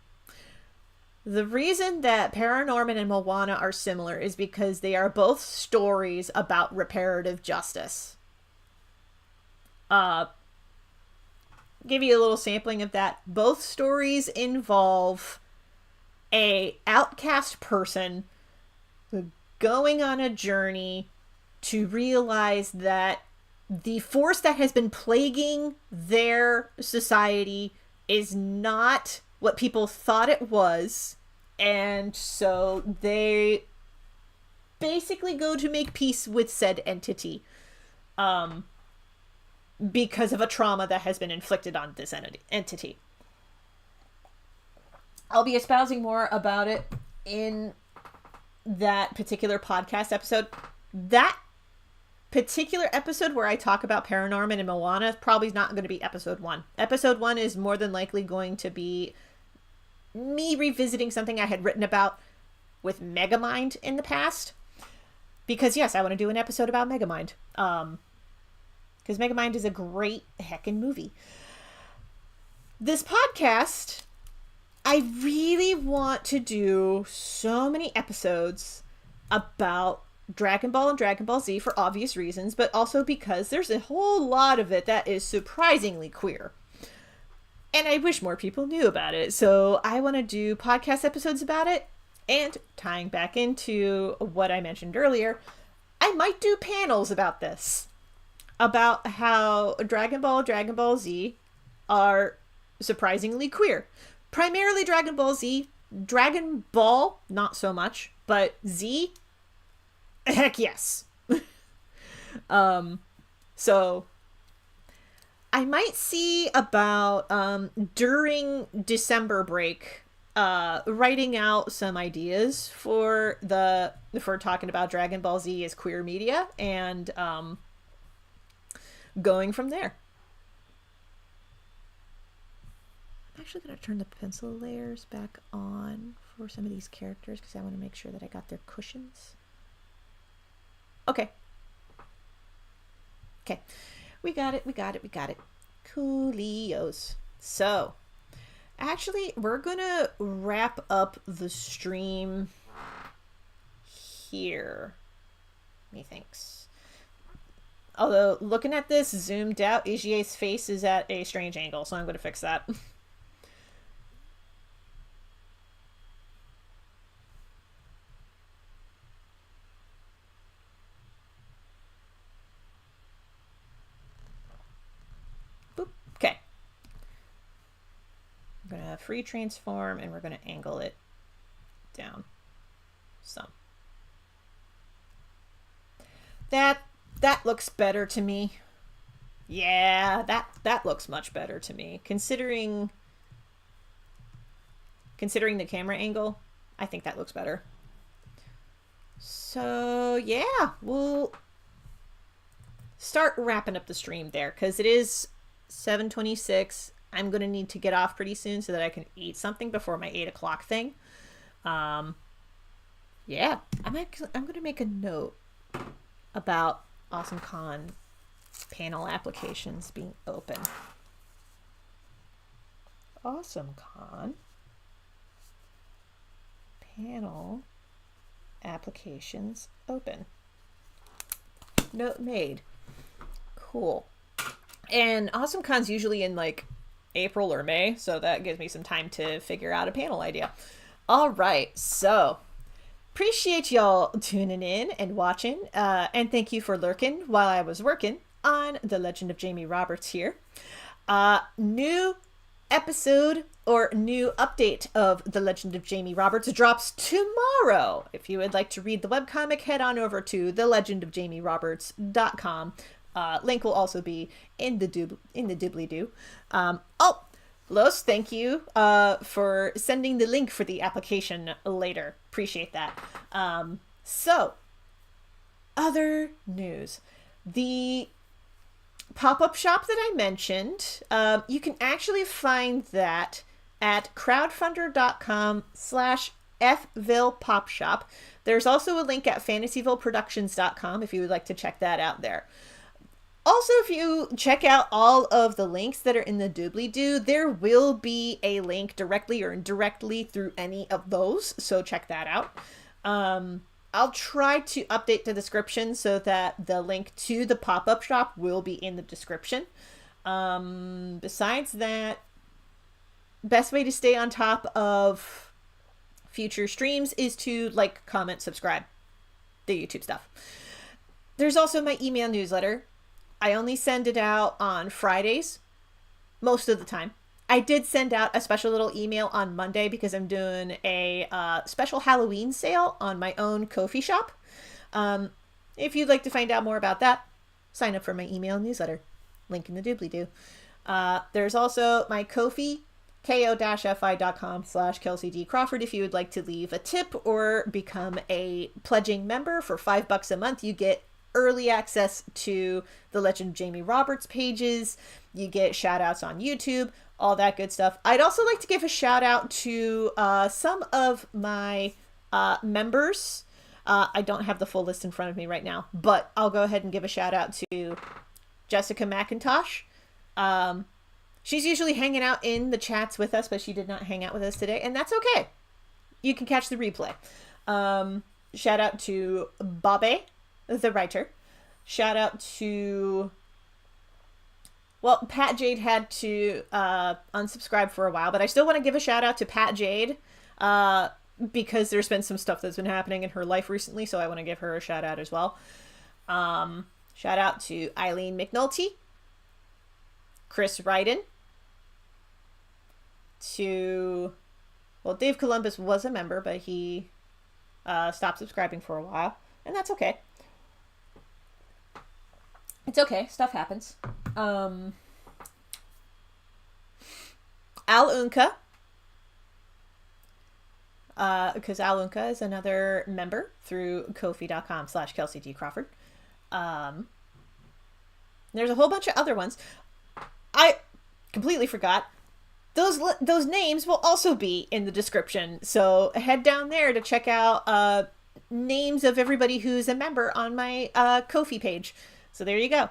Speaker 1: The reason that Paranorman and Moana are similar is because they are both stories about reparative justice. Give you a little sampling of that. Both stories involve a outcast person going on a journey to realize that the force that has been plaguing their society is not what people thought it was, and so they basically go to make peace with said entity. Because of a trauma that has been inflicted on this entity. I'll be espousing more about it in that particular podcast episode. That particular episode where I talk about Paranorman and Moana is probably not going to be episode 1. Episode 1 is more than likely going to be me revisiting something I had written about with Megamind in the past. Because yes, I want to do an episode about Megamind. Because Megamind is a great heckin' movie. This podcast, I really want to do so many episodes about Dragon Ball and Dragon Ball Z for obvious reasons, but also because there's a whole lot of it that is surprisingly queer. And I wish more people knew about it. So I want to do podcast episodes about it. And tying back into what I mentioned earlier, I might do panels about this. About how Dragon Ball Z are surprisingly queer. Primarily Dragon Ball Z. Dragon Ball, not so much. But Z, heck yes. So I might see about, during December break, writing out some ideas for talking about Dragon Ball Z as queer media, and, going from there. I'm actually going to turn the pencil layers back on for some of these characters because I want to make sure that I got their cushions. Okay. We got it. Coolios. So, actually, we're going to wrap up the stream here. Methinks. Although, looking at this zoomed out, Igie's face is at a strange angle, so I'm going to fix that. going to free transform, and we're going to angle it down some. That looks better to me. Yeah, that looks much better to me. Considering the camera angle, I think that looks better. So yeah, we'll start wrapping up the stream there, because it is 7:26. I'm gonna need to get off pretty soon so that I can eat something before my 8 o'clock thing. Yeah, I'm gonna make a note about AwesomeCon panel applications being open. AwesomeCon panel applications open. Note made. Cool. And AwesomeCon's usually in like April or May, so that gives me some time to figure out a panel idea. All right, so appreciate y'all tuning in and watching, and thank you for lurking while I was working on The Legend of Jamie Roberts here. New episode or new update of The Legend of Jamie Roberts drops tomorrow. If you would like to read the webcomic, head on over to thelegendofjamieroberts.com. Link will also be in the doobly-doo. Los, thank you for sending the link for the application later. Appreciate that. So, other news. The pop-up shop that I mentioned, you can actually find that at crowdfunder.com/FvillePopShop. There's also a link at fantasyvilleproductions.com if you would like to check that out there. Also, if you check out all of the links that are in the doobly-doo, there will be a link directly or indirectly through any of those, so check that out. I'll try to update the description so that the link to the pop-up shop will be in the description. Besides that, best way to stay on top of future streams is to like, comment, subscribe. The YouTube stuff. There's also my email newsletter. I only send it out on Fridays, most of the time. I did send out a special little email on Monday because I'm doing a special Halloween sale on my own Ko-fi shop. If you'd like to find out more about that, sign up for my email newsletter. Link in the doobly-doo. There's also my Ko-fi, ko-fi.com/Kelsey D. Crawford. If you would like to leave a tip or become a pledging member for $5 a month, you get early access to the Legend of Jamie Roberts pages. You get shout outs on YouTube, all that good stuff. I'd also like to give a shout out to some of my members. I don't have the full list in front of me right now, but I'll go ahead and give a shout out to Jessica McIntosh. She's usually hanging out in the chats with us, but she did not hang out with us today, and that's okay. You can catch the replay. Shout out to Bobby, the writer. Shout out to, well, Pat Jade had to unsubscribe for a while, but I still want to give a shout out to Pat Jade because there's been some stuff that's been happening in her life recently, so I want to give her a shout out as well. Shout out to Eileen McNulty, Chris Raiden, to, well, Dave Columbus was a member, but he stopped subscribing for a while, and that's okay. It's okay. Stuff happens. Al Unka. Because Al Unka is another member through ko-fi.com/Kelsey D. Crawford. There's a whole bunch of other ones. I completely forgot. Those names will also be in the description. So head down there to check out names of everybody who's a member on my Ko-fi page. So there you go.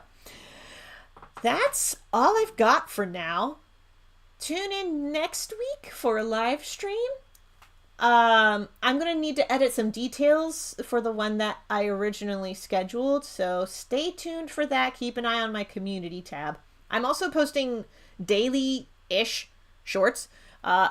Speaker 1: That's all I've got for now. Tune in next week for a live stream. I'm going to need to edit some details for the one that I originally scheduled, so stay tuned for that. Keep an eye on my community tab. I'm also posting daily-ish shorts.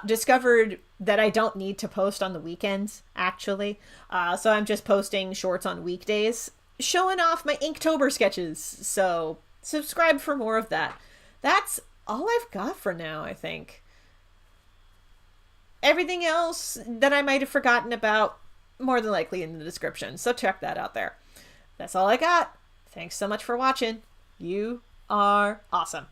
Speaker 1: Discovered that I don't need to post on the weekends, actually. So I'm just posting shorts on weekdays, showing off my Inktober sketches. So subscribe for more of that. That's all I've got for now, I think. Everything else that I might have forgotten about, more than likely in the description. So check that out there. That's all I got. Thanks so much for watching. You are awesome.